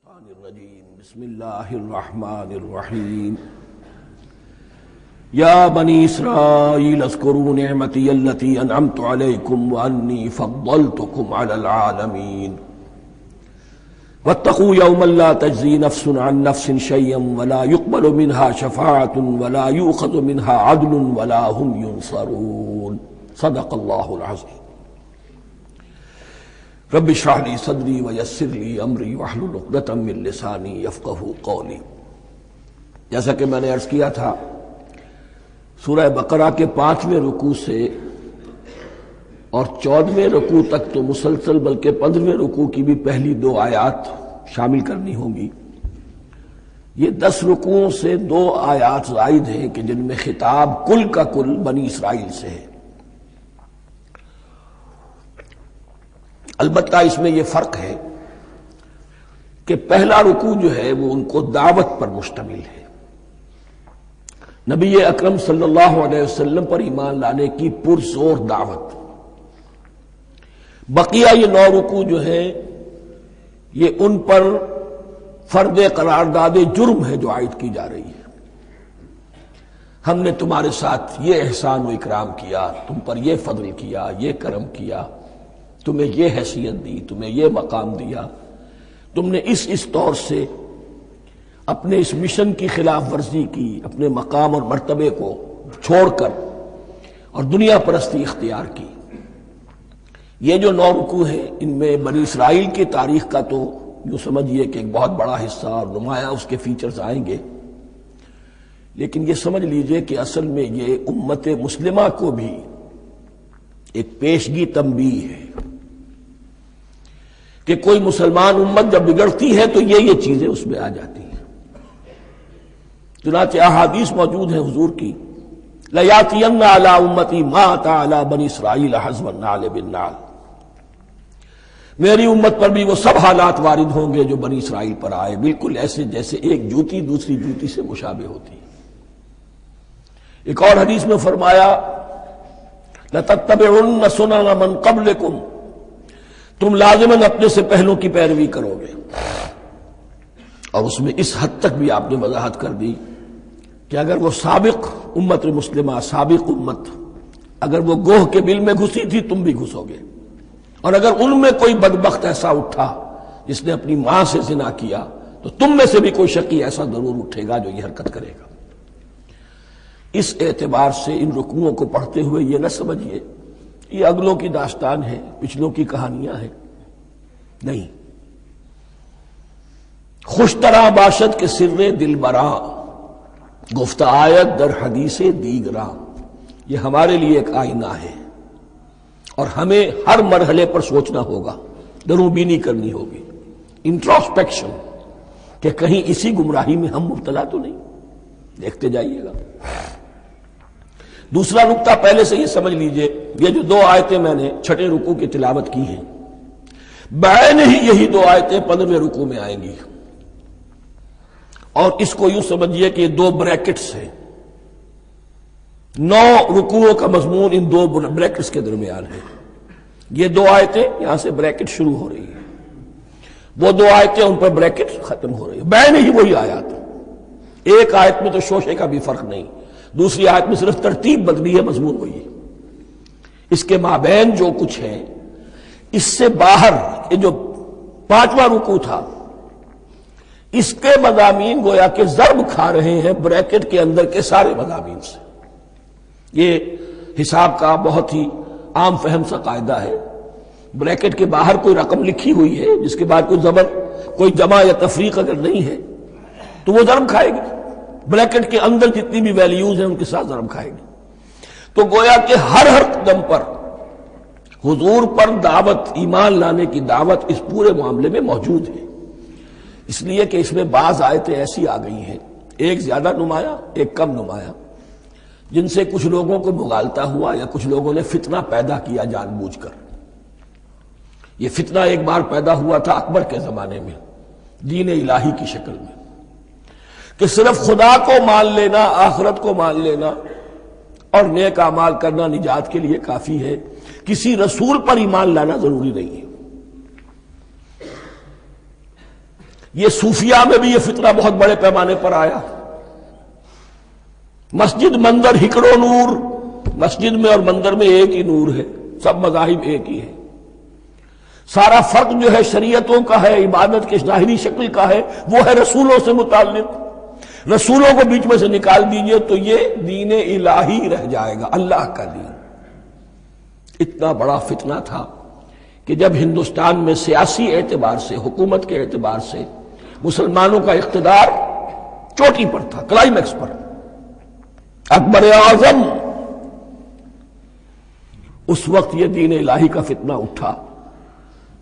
الشیطان الرجیم بسم اللہ الرحمن الرحیم یا بنی اسرائیل اذکروا نعمتی التی انعمت علیکم وانی فضلتکم علی العالمین واتقوا یوما لا تجزی نفس عن نفس شیئا ولا يقبل منها شفاعة ولا یؤخذ منها عدل ولا هم ينصرون صدق اللہ العظیم رب اشرح لی صدری ویسر لی امری واحلل عقدۃ من لسانی یفقہوا قولی۔ جیسا کہ میں نے عرض کیا تھا، سورہ بقرہ کے 5ویں رکوع سے اور 14ویں رکوع تک تو مسلسل، بلکہ 15ویں رکوع کی بھی پہلی 2 آیات شامل کرنی ہوں گی۔ یہ 10 رکوعوں سے 2 آیات زائد ہیں کہ جن میں خطاب کل کا کل بنی اسرائیل سے ہے۔ البتہ اس میں یہ فرق ہے کہ پہلا رکوع جو ہے وہ ان کو دعوت پر مشتمل ہے، نبی اکرم صلی اللہ علیہ وسلم پر ایمان لانے کی پرزور دعوت۔ بقیہ یہ 9 رکوع جو ہیں یہ ان پر فرد قرارداد جرم ہے جو عائد کی جا رہی ہے۔ ہم نے تمہارے ساتھ یہ احسان و اکرام کیا، تم پر یہ فضل کیا، یہ کرم کیا، تمہیں یہ حیثیت دی، تمہیں یہ مقام دیا، تم نے اس طور سے اپنے اس مشن کی خلاف ورزی کی، اپنے مقام اور مرتبے کو چھوڑ کر اور دنیا پرستی اختیار کی۔ یہ جو 9 رکوع ہیں ان میں بنی اسرائیل کی تاریخ کا تو یوں سمجھیے کہ ایک بہت بڑا حصہ اور نمایاں اس کے فیچرز آئیں گے، لیکن یہ سمجھ لیجئے کہ اصل میں یہ امت مسلمہ کو بھی ایک پیشگی تنبیہ ہے کہ کوئی مسلمان امت جب بگڑتی ہے تو یہ چیزیں اس میں آ جاتی ہیں۔ چنانچہ احادیث موجود ہیں حضور کی، لَيَأْتِيَنَّ عَلَىٰ أُمَّتِي مَا أَتَىٰ عَلَىٰ بَنِي إِسْرَائِيلَ حَزْوَ النَّعْلِ بِالنَّعْلِ، میری امت پر بھی وہ سب حالات وارد ہوں گے جو بنی اسرائیل پر آئے، بالکل ایسے جیسے ایک جوتی دوسری جوتی سے مشابہ ہوتی ہے۔ ایک اور حدیث میں فرمایا لَتَتَّبِعُنَّ سُنَنَ مَنْ قَبْلِكُمْ، تم لازماً اپنے سے پہلوں کی پیروی کرو گے۔ اور اس میں اس حد تک بھی آپ نے وضاحت کر دی کہ اگر وہ سابق امت مسلمہ، سابق امت، اگر وہ گوہ کے بل میں گھسی تھی تم بھی گھسو گے، اور اگر ان میں کوئی بدبخت ایسا اٹھا جس نے اپنی ماں سے زنا کیا تو تم میں سے بھی کوئی شقی ایسا ضرور اٹھے گا جو یہ حرکت کرے گا۔ اس اعتبار سے ان رکوعوں کو پڑھتے ہوئے یہ نہ سمجھیے یہ اگلوں کی داستان ہے، پچھلوں کی کہانیاں ہیں، نہیں۔ خوش طرح باشد کے سر دل براں، گفت آیت در حدیث دیگراں، یہ ہمارے لیے ایک آئینہ ہے اور ہمیں ہر مرحلے پر سوچنا ہوگا، دروں بینی کرنی ہوگی، انٹروسپیکشن، کہ کہیں اسی گمراہی میں ہم مبتلا تو نہیں۔ دیکھتے جائیے گا۔ دوسرا نقطہ پہلے سے یہ سمجھ لیجئے، یہ جو 2 آیتیں میں نے 6 رکوع کی تلاوت کی ہیں، بعین ہی یہی 2 آیتیں 15ویں رکوع میں آئیں گی، اور اس کو یوں سمجھیے کہ یہ 2 بریکٹس ہیں۔ 9 رکوعوں کا مضمون ان 2 بریکٹس کے درمیان ہے۔ یہ 2 آیتیں یہاں سے بریکٹ شروع ہو رہی ہیں، وہ 2 آیتیں ان پر بریکٹ ختم ہو رہی ہیں، بعین ہی وہی آیات۔ ایک آیت میں تو شوشے کا بھی فرق نہیں، دوسری آیت میں صرف ترتیب بدلی ہے، مضمون وہی ہے۔ اس کے مابین جو کچھ ہے، اس سے باہر یہ جو 5واں رکوع تھا، اس کے مضامین گویا کہ ضرب کھا رہے ہیں بریکٹ کے اندر کے سارے مضامین سے۔ یہ حساب کا بہت ہی عام فہم سا قاعدہ ہے، بریکٹ کے باہر کوئی رقم لکھی ہوئی ہے جس کے بعد کوئی زبر، کوئی جمع یا تفریق اگر نہیں ہے تو وہ ضرب کھائے گی، بریکٹ کے اندر جتنی بھی ویلیوز ہیں ان کے ساتھ ضرب کھائے گی۔ تو گویا کہ ہر قدم پر حضور پر دعوت، ایمان لانے کی دعوت اس پورے معاملے میں موجود ہے، اس لیے کہ اس میں بعض آیتیں ایسی آ گئی ہیں، ایک زیادہ نمایاں ایک کم نمایاں، جن سے کچھ لوگوں کو مغالطہ ہوا یا کچھ لوگوں نے فتنہ پیدا کیا جان بوجھ کر۔ یہ فتنہ ایک بار پیدا ہوا تھا اکبر کے زمانے میں، دین الہی کی شکل میں، کہ صرف خدا کو مان لینا، آخرت کو مان لینا اور نیک اعمال کرنا نجات کے لیے کافی ہے، کسی رسول پر ایمان لانا ضروری نہیں ہے۔ یہ صوفیہ میں بھی یہ فتنہ بہت بڑے پیمانے پر آیا. مسجد مندر ہکڑو نور، مسجد میں اور مندر میں ایک ہی نور ہے، سب مذاہب ایک ہی ہے. سارا فرق جو ہے شریعتوں کا ہے، عبادت کی ظاہری شکل کا ہے، وہ ہے رسولوں سے متعلق. رسولوں کو بیچ میں سے نکال دیجئے تو یہ دین الہی رہ جائے گا، اللہ کا دین. اتنا بڑا فتنہ تھا کہ جب ہندوستان میں سیاسی اعتبار سے، حکومت کے اعتبار سے مسلمانوں کا اقتدار چوٹی پر تھا، کلائمیکس پر، اکبر اعظم، اس وقت یہ دین الہی کا فتنہ اٹھا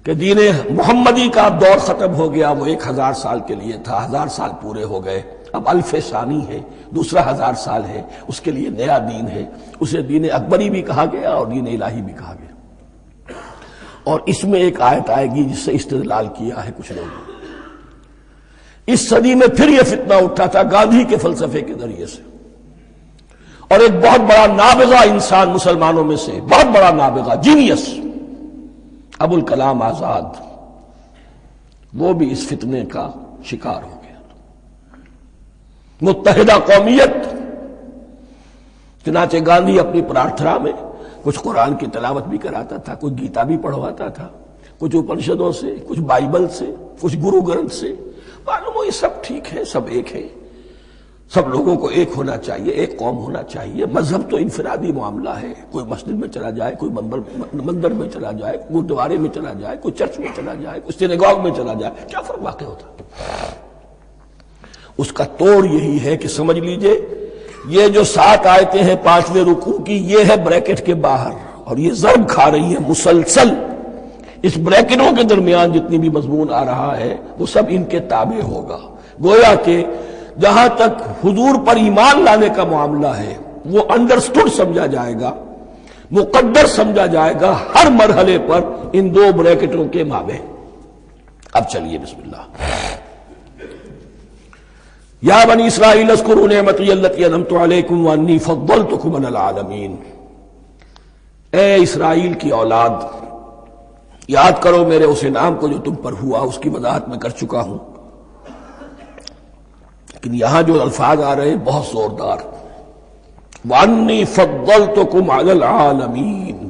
کہ دین محمدی کا اب دور ختم ہو گیا. وہ 1000 سال کے لیے تھا، 1000 سال پورے ہو گئے، اب الف ثانی ہے، دوسرا 1000 سال ہے، اس کے لیے نیا دین ہے. اسے دین اکبری بھی کہا گیا اور دین الہی بھی کہا گیا. اور اس میں ایک آیت آئے گی جس سے استدلال کیا ہے کچھ لوگوں نے. اس صدی میں پھر یہ فتنہ اٹھا تھا گاندھی کے فلسفے کے ذریعے سے، اور ایک بہت بڑا نابغہ انسان مسلمانوں میں سے، بہت بڑا نابغہ، جینیس، ابوالکلام آزاد، وہ بھی اس فتنے کا شکار ہو گیا. متحدہ قومیت. چنانچہ گاندھی اپنی پرارتھنا میں کچھ قرآن کی تلاوت بھی کراتا تھا، کچھ گیتا بھی پڑھواتا تھا، کچھ اپنشدوں سے، کچھ بائبل سے، کچھ گرو گرنتھ سے. معلوم ہو یہ سب ٹھیک ہے، سب ایک ہے، سب لوگوں کو ایک ہونا چاہیے، ایک قوم ہونا چاہیے. مذہب تو انفرادی معاملہ ہے، کوئی مسجد میں چلا جائے، کوئی مندر میں چلا جائے، گردوارے میں چلا جائے، کوئی چرچ میں چلا جائے، کوئی سینیگاگ میں چلا جائے، کیا فرق واقع ہوتا. اس کا توڑ یہی ہے کہ سمجھ لیجئے یہ جو 7 آیتیں ہیں 5ویں رکوع کی، یہ ہے بریکٹ کے باہر، اور یہ ضرب کھا رہی ہے مسلسل. اس بریکٹوں کے درمیان جتنی بھی مضمون آ رہا ہے وہ سب ان کے تابع ہوگا. گویا کہ جہاں تک حضور پر ایمان لانے کا معاملہ ہے وہ انڈرسٹوڈ سمجھا جائے گا، مقدر سمجھا جائے گا ہر مرحلے پر ان 2 بریکٹوں کے مابین. اب چلیے بسم اللہ. یا بنی اسرائیل اذکروا نعمتی التی انعمت علیکم وانی فضلتکم علی العالمین. اے اسرائیل کی اولاد، یاد کرو میرے اس انعام کو جو تم پر ہوا، اس کی وضاحت میں کر چکا ہوں. لیکن یہاں جو الفاظ آ رہے ہیں بہت زوردار. وانی فضلتکم علی العالمین.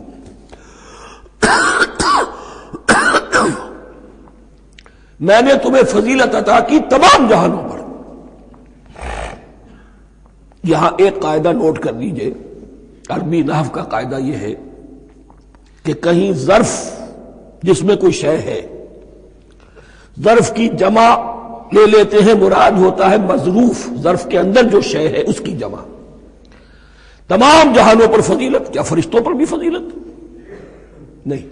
میں نے تمہیں فضیلت عطا کی تمام جہانوں پر. یہاں ایک قاعدہ نوٹ کر لیجئے، عربی نحو کا قاعدہ یہ ہے کہ کہیں ظرف جس میں کوئی شے ہے، ظرف کی جمع لے لیتے ہیں، مراد ہوتا ہے مظروف، ظرف کے اندر جو شے ہے اس کی جمع. تمام جہانوں پر فضیلت، کیا فرشتوں پر بھی فضیلت؟ نہیں،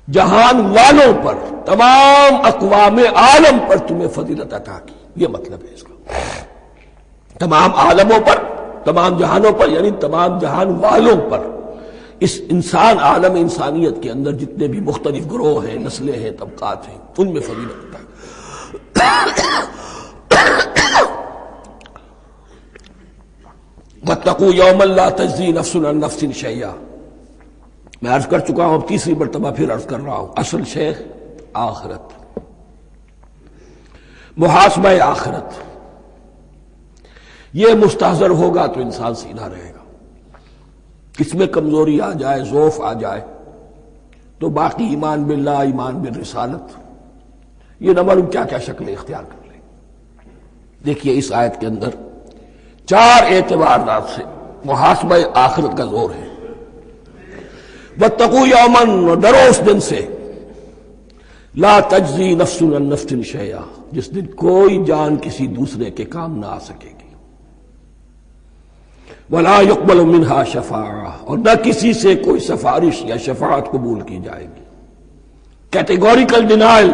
جہان والوں پر، تمام اقوام عالم پر تمہیں فضیلت عطا کی، یہ مطلب ہے اس کا. تمام عالموں پر، تمام جہانوں پر، یعنی تمام جہان والوں پر. اس انسان عالم انسانیت کے اندر جتنے بھی مختلف گروہ ہیں، نسلیں ہیں، طبقات ہیں، ان میں فضیلت عطا کی. واتقوا یوما لا تجزی نفس عن نفس شیئا. میں عرض کر چکا ہوں، اب تیسری مرتبہ پھر عرض کر رہا ہوں. اصل شیخ آخرت، محاسبہ آخرت. یہ مستحضر ہوگا تو انسان سیدھا رہے گا. کس میں کمزوری آ جائے، ضعف آ جائے، تو باقی ایمان باللہ، ایمان بالرسالت، یہ نہ معلوم کیا کیا شکلیں اختیار کر لیں. دیکھیے اس آیت کے اندر 4 اعتبارات سے محاسبہ آخرت کا زور ہے. واتقوا یوما، ڈرو اس دن سے، لا تجزی نفس عن نفس شیئا، جس دن کوئی جان کسی دوسرے کے کام نہ آ سکے گی. ولا يقبل منها شفاعہ، اور نہ کسی سے کوئی سفارش یا شفاعت قبول کی جائے گی. Categorical denial.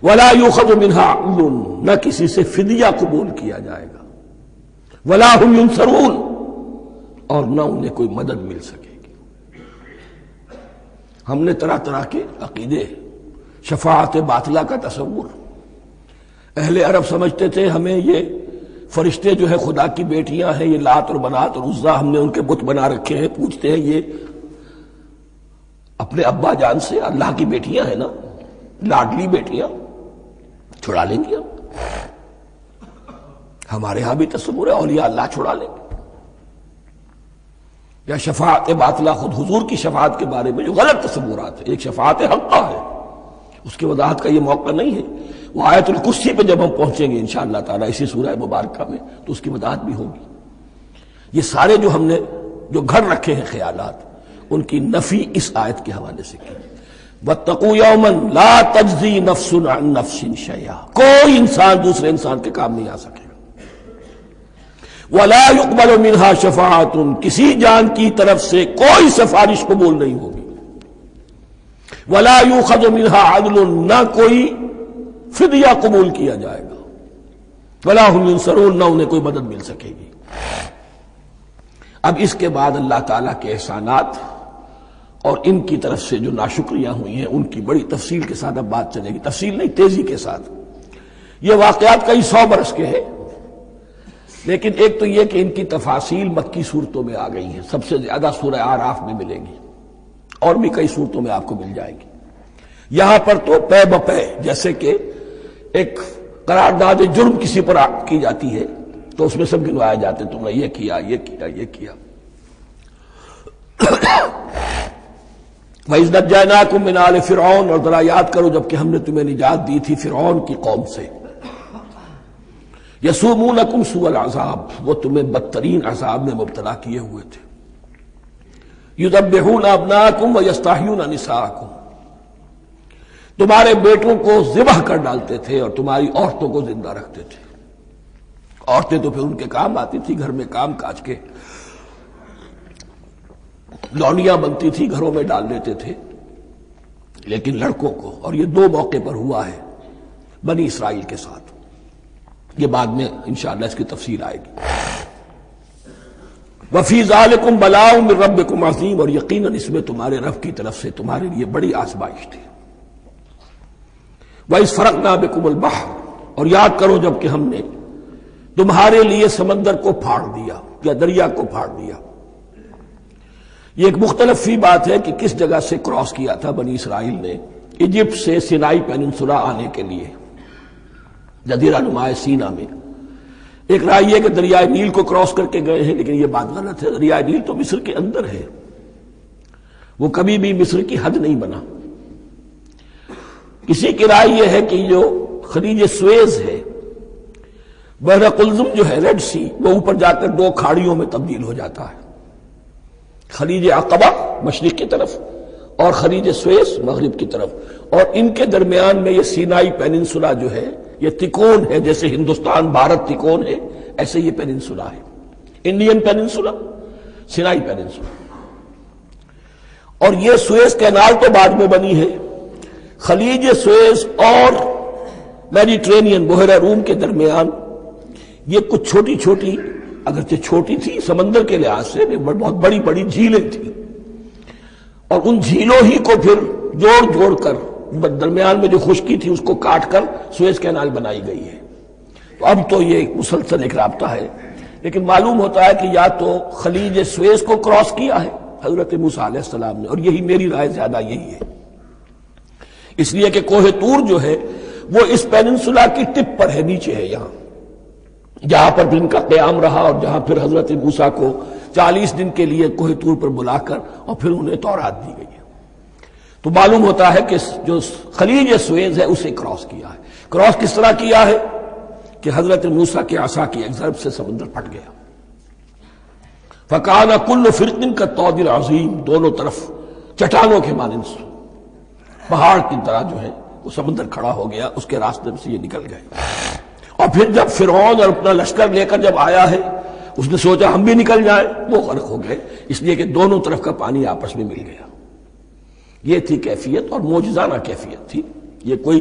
ولا يؤخذ منها عدل، نہ کسی سے فدیہ قبول کیا جائے گا. ولا هم ينصرون، اور نہ انہیں کوئی مدد مل سکے گی. ہم نے طرح طرح کے عقیدے، شفاعت باطلہ کا تصور. اہل عرب سمجھتے تھے ہمیں یہ فرشتے جو ہے خدا کی بیٹیاں ہیں، یہ لات اور منات اور عزا، ہم نے ان کے بت بنا رکھے ہیں. پوچھتے ہیں یہ اپنے ابا جان سے اللہ کی بیٹیاں ہیں نا، لاڈلی بیٹیاں چھڑا لیں گی ہمارے ہاں بھی تصور ہے اولیاء اللہ چھڑا لیں گے. یا شفاعت باطلہ، خود حضور کی شفاعت کے بارے میں جو غلط تصورات ہیں. ایک شفاعت حقہ ہے، اس کی وضاحت کا یہ موقع نہیں ہے. وہ آیت الکرسی پہ جب ہم پہنچیں گے انشاءاللہ تعالیٰ اسی سورہ مبارکہ میں تو اس کی وضاحت بھی ہوگی. یہ سارے جو ہم نے جو گھڑ رکھے ہیں خیالات، ان کی نفی اس آیت کے حوالے سے کی. وَاتَّقُوا يَوْمًا لَا تَجْزِي نَفْسٌ عَن نَفْسٍ شَيْئًا، کوئی انسان دوسرے انسان کے کام نہیں آ سکے گا. وَلَا يُقْبَلُ مِنْهَا شَفَاعَةٌ، کسی جان کی طرف سے کوئی سفارش قبول نہیں ہوگی. وَلَا يُؤْخَذُ مِنْهَا عَدْلٌ، نہ کوئی فدیہ قبول کیا جائے گا. وَلَا هُمْ يُنصَرُونَ، نہ انہیں کوئی مدد مل سکے گی. اب اس کے بعد اللہ تعالیٰ کے احسانات اور ان کی طرف سے جو ناشکریاں ہوئی ہیں ان کی بڑی تفصیل کے ساتھ اب بات چلے گی. تفصیل نہیں، تیزی کے ساتھ. یہ واقعات کئی 100 برس کے ہیں، لیکن ایک تو یہ کہ ان کی تفاصیل مکی صورتوں میں آ گئی ہیں. سب سے زیادہ سورہ اعراف میں ملے گی، اور بھی کئی صورتوں میں آپ کو مل جائے گی. یہاں پر تو پے بپے، جیسے کہ ایک قرارداد جرم کسی پر کی جاتی ہے تو اس میں سب گنوائے جاتے، تم نے یہ کیا، یہ کیا، یہ کیا. وَإِذْ نَجَّيْنَاكُم مِّنْ آلِ فِرْعَوْنَ، اور ذرا یاد کرو جب کہ ہم نے تمہیں نجات دی تھی فرعون کی قوم سے. يَسُومُونَكُمْ سُوءَ الْعَذَابِ، وہ تمہیں بدترین عذاب میں مبتلا کیے ہوئے تھے. يُذَبِّحُونَ أَبْنَاءَكُمْ وَيَسْتَحْيُونَ نِسَاءَكُمْ، تمہارے بیٹوں کو ذبح کر ڈالتے تھے اور تمہاری عورتوں کو زندہ رکھتے تھے. عورتیں تو پھر ان کے کام آتی تھی، گھر میں کام کاج کے لونیاں بنتی تھی، گھروں میں ڈال دیتے تھے. لیکن لڑکوں کو، اور یہ 2 موقع پر ہوا ہے بنی اسرائیل کے ساتھ. یہ بعد میں انشاءاللہ اس کی تفصیل آئے گی. وَفِي ذَلِكُمْ بَلَاءٌ مِّن رَبِّكُمْ عَظِيمٌ، اور یقیناً اس میں تمہارے رب کی طرف سے تمہارے لیے بڑی آزمائش تھی. وَإِذْ فَرَقْنَا بِكُمُ الْبَحْرَ، اور یاد کرو جب کہ ہم نے تمہارے لیے سمندر کو پھاڑ دیا یا دریا کو پھاڑ دیا. یہ ایک مختلف فی بات ہے کہ کس جگہ سے کراس کیا تھا بنی اسرائیل نے ایجپٹ سے سینائی پیننسولا آنے کے لیے جزیرہ نما سینا میں. ایک رائے یہ کہ دریائے نیل کو کراس کر کے گئے ہیں، لیکن یہ بات غلط ہے. دریائے نیل تو مصر کے اندر ہے، وہ کبھی بھی مصر کی حد نہیں بنا. کسی کی رائے یہ ہے کہ جو خلیج سویز ہے، بحر قلزم جو ہے ریڈ سی، وہ اوپر جا کر 2 کھاڑیوں میں تبدیل ہو جاتا ہے. خلیج عقبہ مشرق کی طرف اور خلیج سویز مغرب کی طرف، اور ان کے درمیان میں یہ سینائی پیننسولا جو ہے یہ تکون ہے. جیسے ہندوستان بھارت تکون ہے، ایسے یہ پیننسولا ہے. Indian peninsula, Sinai peninsula. اور یہ سویز کینال تو بعد میں بنی ہے. خلیج سویز اور میڈیٹرینین بحیرہ روم کے درمیان یہ کچھ چھوٹی چھوٹی، اگرچہ چھوٹی تھی سمندر کے لحاظ سے، بہت بڑی بڑی جھیلیں تھیں، اور ان جھیلوں ہی کو پھر جوڑ جوڑ کر درمیان میں جو خشکی تھی اس کو کاٹ کر سویز کینال بنائی گئی ہے. تو اب تو یہ مسلسل ایک رابطہ ہے، لیکن معلوم ہوتا ہے کہ یا تو خلیج سویز کو کراس کیا ہے حضرت موسیٰ علیہ السلام نے، اور یہی میری رائے زیادہ یہی ہے، اس لیے کہ کوہ طور جو ہے وہ اس پیننسولا کی ٹپ پر ہے، نیچے ہے یہاں، جہاں پر بھی ان کا قیام رہا اور جہاں پھر حضرت موسیٰ کو 40 دن کے لیے کوہ طور پر بلا کر اور پھر انہیں تورات دی گئی ہے. تو معلوم ہوتا ہے کہ جو خلیج سویز ہے اسے کراس کیا ہے. کراس کس طرح کیا ہے کہ حضرت موسیٰ کے عصا کی ایک ضرب سے سمندر پھٹ گیا. فَكَانَ كُلُّ فِرْقٍ كَالطَّوْدِ الْعَظِيمِ، دونوں طرف چٹانوں کے مانند پہاڑ کی طرح جو ہے وہ سمندر کھڑا ہو گیا، اس کے راستے سے یہ نکل گئے. اور پھر جب فرعون اور اپنا لشکر لے کر جب آیا ہے اس نے سوچا ہم بھی نکل جائیں، وہ غرق ہو گئے، اس لیے کہ دونوں طرف کا پانی آپس میں مل گیا. یہ تھی کیفیت، اور معجزانہ کیفیت تھی. یہ کوئی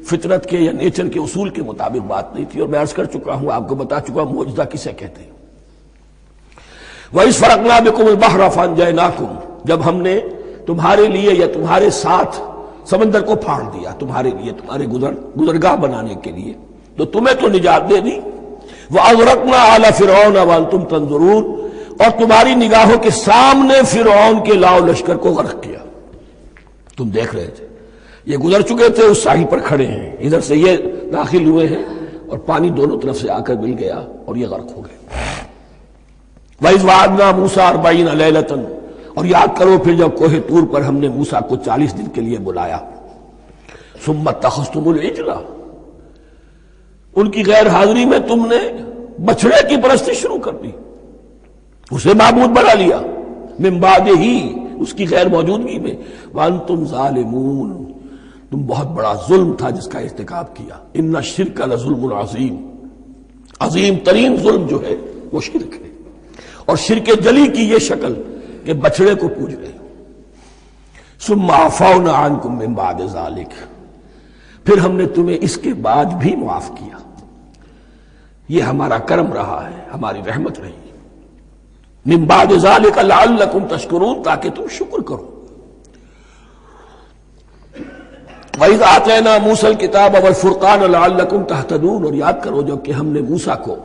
فطرت کے یا نیچر کے اصول کے مطابق بات نہیں تھی، اور میں عرض کر چکا ہوں، آپ کو بتا چکا ہوں معجزہ کسے کہتے ہیں. وَإِذْ فَرَقْنَا بِكُمُ الْبَحْرَ فَأَنْجَيْنَاكُمْ، جب ہم نے تمہارے لیے یا تمہارے ساتھ سمندر کو پھاڑ دیا، تمہارے لیے تمہارے گزرگاہ بنانے کے لیے، تو تمہیں تو نجات دے دی. وَأَغْرَقْنَا آلَ فِرْعَوْنَ وَأَنْتُمْ تَنظُرُونَ، اور تمہاری نگاہوں کے سامنے فرعون کے لاؤ لشکر کو غرق کیا، تم دیکھ رہے تھے. یہ گزر چکے تھے، اس ساحل پر کھڑے ہیں، ادھر سے یہ داخل ہوئے ہیں اور پانی دونوں طرف سے آ کر مل گیا اور یہ غرق ہو گئے۔ وَإِذْ وَعَدْنَا مُوسَىٰ 40 لَيْلَةً، اور یاد کرو پھر جب کوہ طور پر ہم نے موسیٰ کو 40 دن کے لیے بلایا۔ ثُمَّ اتَّخَذْتُمُ الْعِجْلَ، ان کی غیر حاضری میں تم نے بچھڑے کی پرستی شروع کر دی، اسے معبود بنا لیا، من بعدہ، اس کی غیر موجودگی میں، وَأَنْتُمْ ظَالِمُونَ، تم بہت بڑا ظلم تھا جس کا ارتکاب کیا۔ ان الشرک لظلم عظیم، عظیم ترین ظلم جو ہے وہ شرک ہے، اور شرک جلی کی یہ شکل کہ بچڑے کو پوج رہے۔ ثم عفونا عنکم من بعد ذلک، پھر ہم نے تمہیں اس کے بعد بھی معاف کیا، یہ ہمارا کرم رہا ہے، ہماری رحمت رہی۔ من بعد ذلک لعلکم تشکرون، تاکہ تم شکر کرو۔ وَإِذْ آتَيْنَا مُوسَى الْكِتَابَ وَالْفُرْقَانَ لَعَلَّكُمْ تَهْتَدُونَ، اور یاد کرو جب کہ ہم نے موسیٰ کو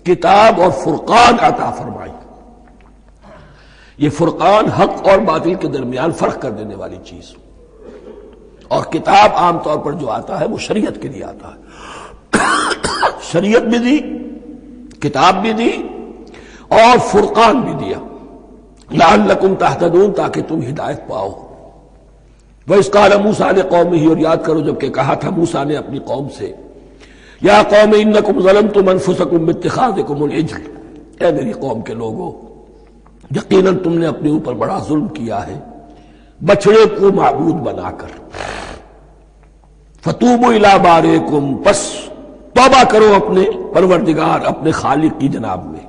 کتاب اور فرقان عطا فرمائی۔ یہ فرقان حق اور باطل کے درمیان فرق کر دینے والی چیز، اور کتاب عام طور پر جو آتا ہے وہ شریعت کے لیے آتا ہے، شریعت بھی دی، کتاب بھی دی اور فرقان بھی دیا، لعلکم تہتدون، تاکہ تم ہدایت پاؤ۔ وَإِذْ قَالَ مُوسَىٰ لِقَوْمِهِ، اور یاد کرو جب کہ کہا تھا موسیٰ نے اپنی قوم سے، یا قوم انکم ظلمتم انفسکم باتخاذکم العجل، اے میری قوم کے لوگوں، یقیناً تم نے اپنے اوپر بڑا ظلم کیا ہے بچڑے کو معبود بنا کر۔ فتوبوا الی بارئکم، پس توبہ کرو اپنے پروردگار، اپنے خالق کی جناب میں۔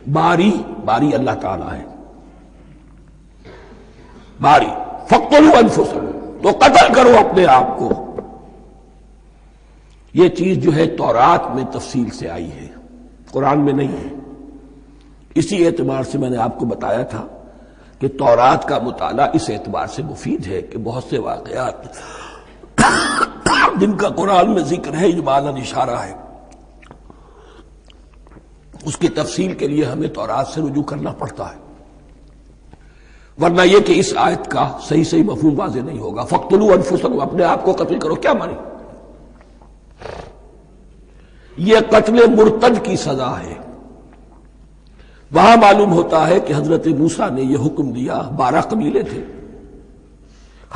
باری اللہ تعالی ہے، باری، فاقتلوا انفسکم، تو قتل کرو اپنے آپ کو۔ یہ چیز جو ہے تورات میں تفصیل سے آئی ہے، قرآن میں نہیں ہے۔ اسی اعتبار سے میں نے آپ کو بتایا تھا کہ تورات کا مطالعہ اس اعتبار سے مفید ہے کہ بہت سے واقعات جن کا قرآن میں ذکر ہے، اجمالاً اشارہ ہے، اس کی تفصیل کے لیے ہمیں تورات سے رجوع کرنا پڑتا ہے، ورنہ یہ کہ اس آیت کا صحیح مفہوم واضح نہیں ہوگا۔ فاقتلوا انفسکم، اپنے آپ کو قتل کرو، کیا مانی؟ یہ قتل مرتد کی سزا ہے۔ وہاں معلوم ہوتا ہے کہ حضرت موسیٰ نے یہ حکم دیا، 12 قبیلے تھے،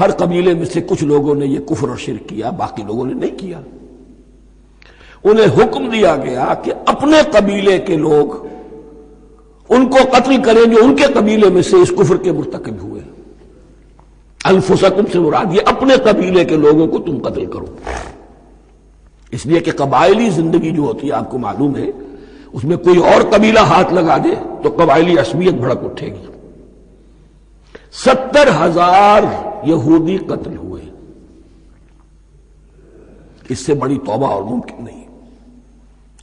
ہر قبیلے میں سے کچھ لوگوں نے یہ کفر اور شرک کیا، باقی لوگوں نے نہیں کیا۔ انہیں حکم دیا گیا کہ اپنے قبیلے کے لوگ ان کو قتل کریں جو ان کے قبیلے میں سے اس کفر کے مرتکب ہوئے۔ انفسکم سے مراد یہ اپنے قبیلے کے لوگوں کو تم قتل کرو، اس لیے کہ قبائلی زندگی جو ہوتی ہے آپ کو معلوم ہے، اس میں کوئی اور قبیلہ ہاتھ لگا دے تو قبائلی عصبیت بھڑک اٹھے گی۔ 70,000 یہودی قتل ہوئے، اس سے بڑی توبہ اور ممکن نہیں،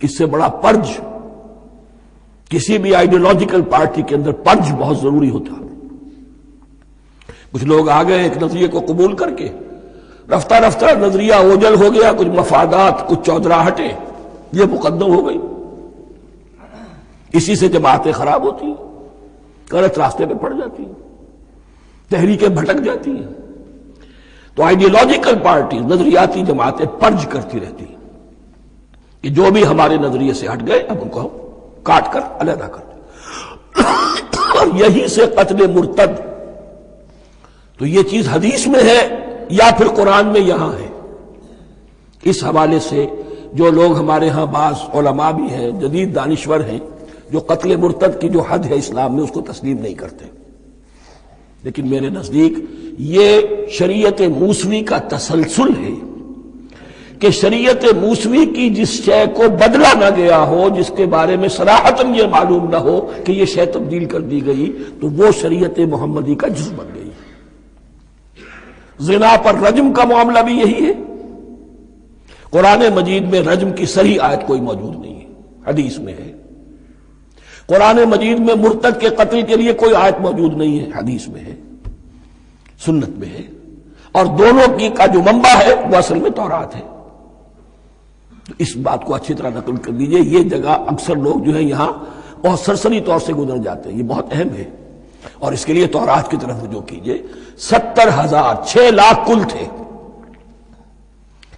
اس سے بڑا پرج، کسی بھی آئیڈیولوجیکل پارٹی کے اندر پرج بہت ضروری ہوتا۔ کچھ لوگ آ گئے ایک نظریے کو قبول کر کے، رفتہ رفتہ نظریہ اوجل ہو گیا، کچھ مفادات، کچھ چودراہٹیں یہ مقدم ہو گئی، اسی سے جماعتیں خراب ہوتی ہیں، غلط راستے پہ پڑ جاتی ہیں، تحریکیں بھٹک جاتی ہیں۔ تو آئیڈیولوجیکل پارٹی، نظریاتی جماعتیں پرج کرتی رہتی ہیں کہ جو بھی ہمارے نظریے سے ہٹ گئے اب ان کو ہم کاٹ کر علیحدہ کر دیں، اور یہی سے قتل مرتد۔ تو یہ چیز حدیث میں ہے یا پھر قرآن میں یہاں ہے۔ اس حوالے سے جو لوگ ہمارے ہاں بعض علماء بھی ہیں، جدید دانشور ہیں، جو قتل مرتد کی جو حد ہے اسلام میں اس کو تسلیم نہیں کرتے، لیکن میرے نزدیک یہ شریعت موسوی کا تسلسل ہے کہ شریعت موسوی کی جس شے کو بدلا نہ گیا ہو، جس کے بارے میں صراحتاً یہ معلوم نہ ہو کہ یہ شے تبدیل کر دی گئی، تو وہ شریعت محمدی کا جز بن گئی۔ زنا پر رجم کا معاملہ بھی یہی ہے۔ قرآن مجید میں رجم کی صحیح آیت کوئی موجود نہیں ہے، حدیث میں ہے۔ قرآن مجید میں مرتد کے قتل کے لیے کوئی آیت موجود نہیں ہے، حدیث میں ہے، سنت میں ہے، اور دونوں کی کا جو منبع ہے وہ اصل میں تورات ہے۔ تو اس بات کو اچھی طرح نقل کر لیجئے، یہ جگہ اکثر لوگ جو ہے یہاں بہت سرسری طور سے گزر جاتے ہیں، یہ بہت اہم ہے، اور اس کے لیے تورات کی طرف رجوع کیجئے۔ 70,000، 6 لاکھ کل تھے،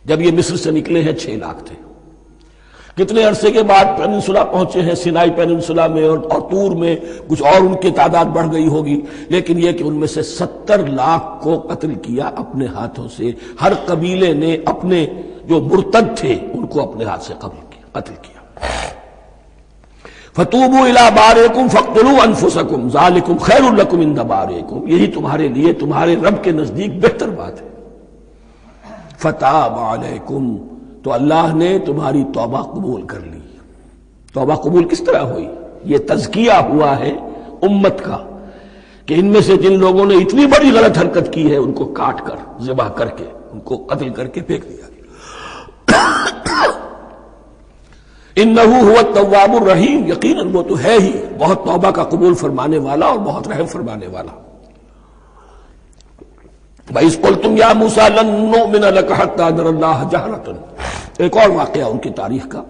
جب یہ مصر سے نکلے ہیں 6 لاکھ تھے. کتنے عرصے کے بعد پیننسولا پہنچے ہیں، سینائی پیننسولا میں اور طور میں کچھ اور ان کی تعداد بڑھ گئی ہوگی، لیکن یہ کہ ان میں سے 70 لاکھ کو قتل کیا اپنے ہاتھوں سے. ہر قبیلے نے اپنے جو مرتد تھے ان کو اپنے ہاتھ سے قتل کیا. فَتُوبُوا إِلَىٰ بَارِئِكُمْ فَاقْتُلُوا أَنفُسَكُمْ ذَٰلِكُمْ خَيْرٌ لَكُمْ عِندَ بَارِئِكُمْ، یہی تمہارے لیے تمہارے رب کے نزدیک بہتر بات ہے. فَتَابَ عَلَيْكُمْ، تو اللہ نے تمہاری توبہ قبول کر لی. توبہ قبول کس طرح ہوئی؟ یہ تزکیہ ہوا ہے امت کا کہ ان میں سے جن لوگوں نے اتنی بڑی غلط حرکت کی ہے ان کو کاٹ کر ذبح کر کے ان کو قتل کر کے پھینک دیا گیا. انہ هو التواب الرحیم، یقیناً وہ تو ہے ہی بہت توبہ کا قبول فرمانے والا اور بہت رحم فرمانے والا. وَإِذْ قُلْتُمْ يَا مُوسَىٰ لَن نُّؤْمِنَ لَكَ حَتَّىٰ نَرَى اللَّهَ جَهْرَةً، ایک اور واقعہ ان کی تاریخ کا.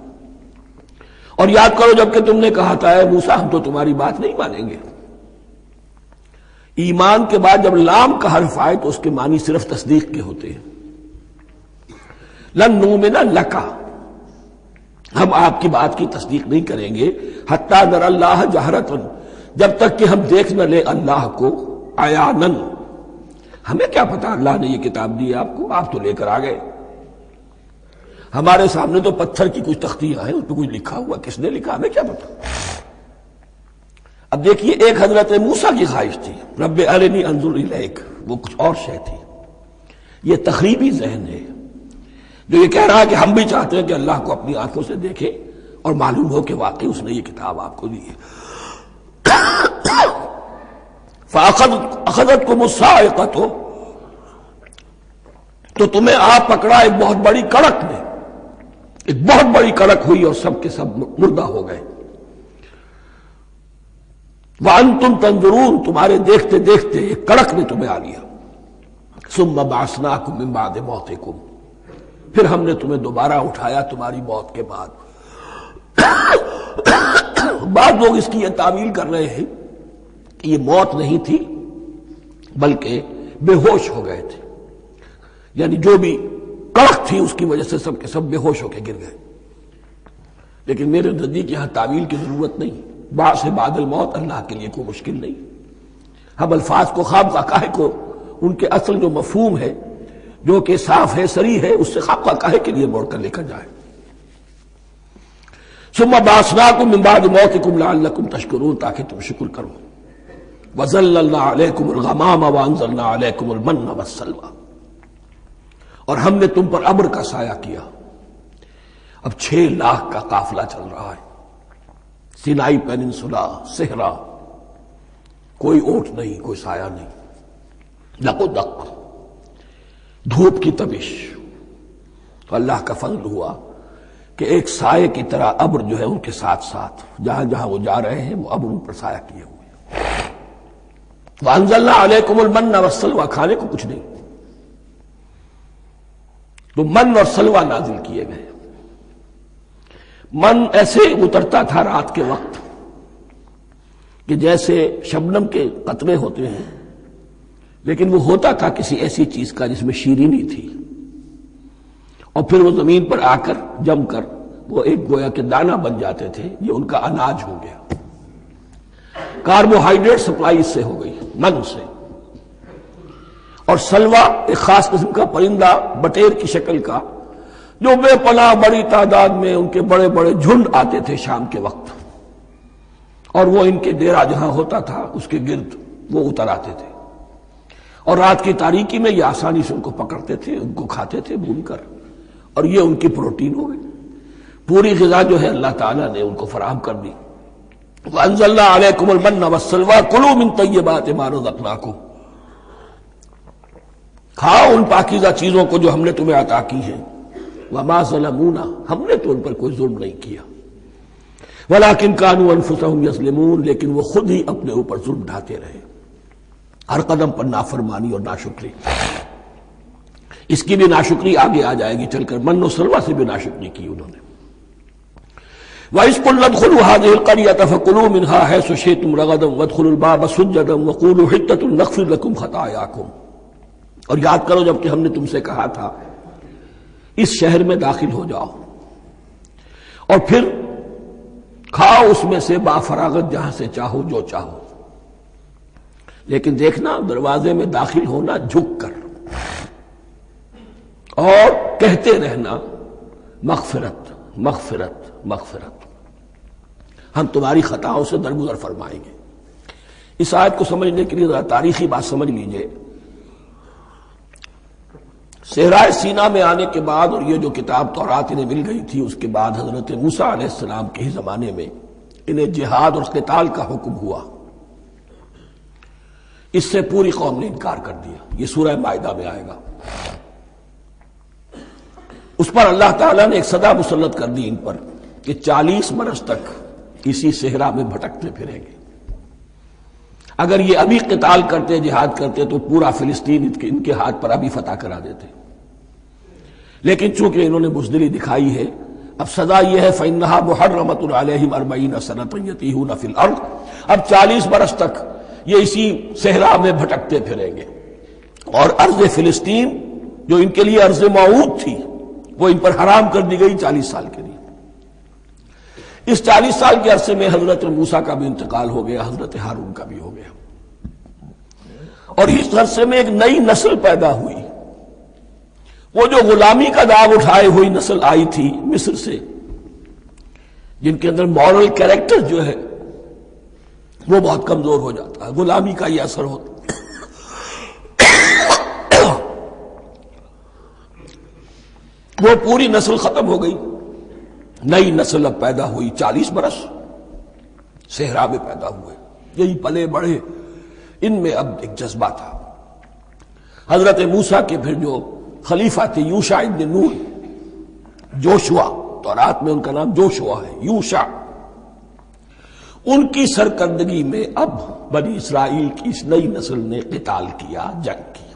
اور یاد کرو جب کہ تم نے کہا تھا اے موسیٰ ہم تو تمہاری بات نہیں مانیں گے. ایمان کے بعد جب لام کا حرف آئے تو اس کے معنی صرف تصدیق کے ہوتے ہیں. لن نؤمن لک، ہم آپ کی بات کی تصدیق نہیں کریں گے، حتی نری اللہ جہرۃ، جب تک کہ ہم دیکھ نہ لیں اللہ کو عیاناً. ہمیں کیا پتا اللہ نے یہ کتاب دی آپ کو، آپ تو لے کر آ گئے. ہمارے سامنے تو پتھر کی کچھ تختیاں ہیں، اس پہ کچھ لکھا ہوا، کس نے لکھا ہمیں کیا پتا. اب دیکھیے ایک حضرت موسیٰ کی خواہش تھی رب ارنی انظر الیک، وہ کچھ اور شے تھی. یہ تخریبی ذہن ہے جو یہ کہہ رہا ہے کہ ہم بھی چاہتے ہیں کہ اللہ کو اپنی آنکھوں سے دیکھیں اور معلوم ہو کہ واقعی اس نے یہ کتاب آپ کو دی ہے. فَأَخَذَتْكُمُ الصَّاعِقَةُ، تو تمہیں آپ پکڑا ایک بہت بڑی کڑک نے، ایک بہت بڑی کڑک ہوئی اور سب کے سب مردہ ہو گئے. وَأَنْتُمْ تَنظُرُونَ، تمہارے دیکھتے دیکھتے ایک کڑک نے تمہیں آ لیا. ثُمَّ بَعَثْنَاكُم مِّن بَعْدِ مَوْتِكُمْ، پھر ہم نے تمہیں دوبارہ اٹھایا تمہاری موت کے بعد. بعض لوگ اس کی یہ تعویل کر رہے ہیں کہ یہ موت نہیں تھی بلکہ بے ہوش ہو گئے تھے، یعنی جو بھی کڑک تھی اس کی وجہ سے سب کے سب بے ہوش ہو کے گر گئے. لیکن میرے نزدیک یہاں تعویل کی ضرورت نہیں. بعث بعد الموت اللہ کے لیے کوئی مشکل نہیں. ہم الفاظ کو خواب کا کو ان کے اصل جو مفہوم ہے جو کہ صاف ہے صریح ہے اس سے خواب کا کے لیے موڑ کر لے کر جائے. ثم بعثناکم من بعد موتکم لعلکم تشکرون، تاکہ تم شکر کرو. وظللنا علیکم الغمام وانزلنا علیکم المن والسلوى، اور ہم نے تم پر ابر کا سایہ کیا. اب 6 لاکھ کا قافلہ چل رہا ہے، سینائی پیننسولا، صحرا، کوئی اونٹ نہیں، کوئی سایہ نہیں، دق و دق، دھوپ کی تبش. تو اللہ کا فضل ہوا کہ ایک سائے کی طرح ابر جو ہے ان کے ساتھ ساتھ جہاں جہاں وہ جا رہے ہیں وہ ابر ان پر سایہ کیے ہوئے. وانزلنا علیکم المن والسلوى، کھانے کو کچھ نہیں تو من اور سلوہ نازل کیے گئے. من ایسے اترتا تھا رات کے وقت کہ جیسے شبنم کے قطرے ہوتے ہیں، لیکن وہ ہوتا تھا کسی ایسی چیز کا جس میں شیرینی تھی، اور پھر وہ زمین پر آ کر جم کر وہ ایک گویا کے دانہ بن جاتے تھے. یہ ان کا اناج ہو گیا. کاربوہائیڈریٹ سپلائی اس سے ہو گئی من سے. اور سلوہ ایک خاص قسم کا پرندہ بٹیر کی شکل کا جو بے پناہ بڑی تعداد میں ان کے بڑے بڑے جھنڈ آتے تھے شام کے وقت، اور وہ ان کے ڈیرا جہاں ہوتا تھا اس کے گرد وہ اتر آتے تھے، اور رات کی تاریکی میں یہ آسانی سے ان کو پکڑتے تھے، ان کو کھاتے تھے بھون کر، اور یہ ان کی پروٹین ہو گئی. پوری غذا جو ہے اللہ تعالیٰ نے ان کو فراہم کر دی. وَأَنزَلْنَا عَلَيْكُمُ الْمَنَّ وَالسَّلْوَىٰ كُلُوا مِن طَيِّبَاتِ مَا رَزَقْنَاكُمْ، کھاؤ ان پاکیزہ چیزوں کو جو ہم نے تمہیں عطا کی ہیں. وَمَا ظَلَمُونَا، ہم نے تو ان پر کوئی ظلم نہیں کیا. وَلَٰكِن كَانُوا أَنفُسَهُمْ يَظْلِمُونَ، لیکن وہ خود ہی اپنے اوپر ظلم ڈھاتے رہے، ہر قدم پر نافرمانی اور ناشکری. اس کی بھی ناشکری آگے آ جائے گی چل کر. من و سلوہ سے بھی ناشکری کی انہوں نے. وَإِذْ قُلْنَا ادْخُلُوا هَٰذِهِ الْقَرْيَةَ فَكُلُوا مِنْهَا حَيْثُ شِئْتُمْ رَغَدًا وَادْخُلُوا الْبَابَ سُجَّدًا وَقُولُوا حِطَّةٌ نَغْفِرْ لَكُمْ خَطَايَاكُمْ. اور یاد کرو جب کہ ہم نے تم سے کہا تھا اس شہر میں داخل ہو جاؤ اور پھر کھاؤ اس میں سے بافراغت جہاں سے چاہو جو چاہو، لیکن دیکھنا دروازے میں داخل ہونا جھک کر، اور کہتے رہنا مغفرت مغفرت مغفرت، ہم تمہاری خطاؤں سے درگزر فرمائیں گے۔ اس آیت کو سمجھنے کے لیے ذرا تاریخی بات سمجھ لیجئے۔ صحرائے سینا میں آنے کے بعد، اور یہ جو کتاب تورات انہیں مل گئی تھی، اس کے بعد حضرت موسیٰ علیہ السلام کے ہی زمانے میں انہیں جہاد اور قتال کا حکم ہوا۔ اس سے پوری قوم نے انکار کر دیا، یہ سورہ مائدہ میں آئے گا۔ اس پر اللہ تعالیٰ نے ایک صدا مسلط کر دی ان پر کہ 40 برس تک اسی صحرا میں بھٹکتے پھریں گے۔ اگر یہ ابھی قتال کرتے، جہاد کرتے، تو پورا فلسطین ان کے ہاتھ پر ابھی فتح کرا دیتے، لیکن چونکہ انہوں نے بزدلی دکھائی ہے، اب سزا یہ ہے فَإِنَّهَا مُحَرَّمَةٌ عَلَيْهِمْ 40 سَنَةً يَتِيهُونَ فِي الْأَرْضِ، اب 40 برس تک یہ اسی صحرا میں بھٹکتے پھریں گے، اور ارض فلسطین جو ان کے لیے ارض موعود تھی وہ ان پر حرام کر دی گئی 40 سال کے لیے۔ اس 40 سال کے عرصے میں حضرت موسیٰ کا بھی انتقال ہو گیا، حضرت ہارون کا بھی ہو گیا، اور اس عرصے میں ایک نئی نسل پیدا ہوئی۔ وہ جو غلامی کا داغ اٹھائے ہوئی نسل آئی تھی مصر سے، جن کے اندر مورل کیریکٹر جو ہے وہ بہت کمزور ہو جاتا ہے، غلامی کا یہ اثر ہوتا ہے، وہ پوری نسل ختم ہو گئی، نئی نسل اب پیدا ہوئی۔ 40 برس صحرا میں پیدا ہوئے، یہی پلے بڑھے، ان میں اب ایک جذبہ تھا۔ حضرت موسیٰ کے پھر جو خلیفہ تھے یوشع ابن نون، جوشوا، تورات میں ان کا نام جوشوا ہے، یوشع، ان کی سرکردگی میں اب بنی اسرائیل کی اس نئی نسل نے قتال کیا، جنگ کی،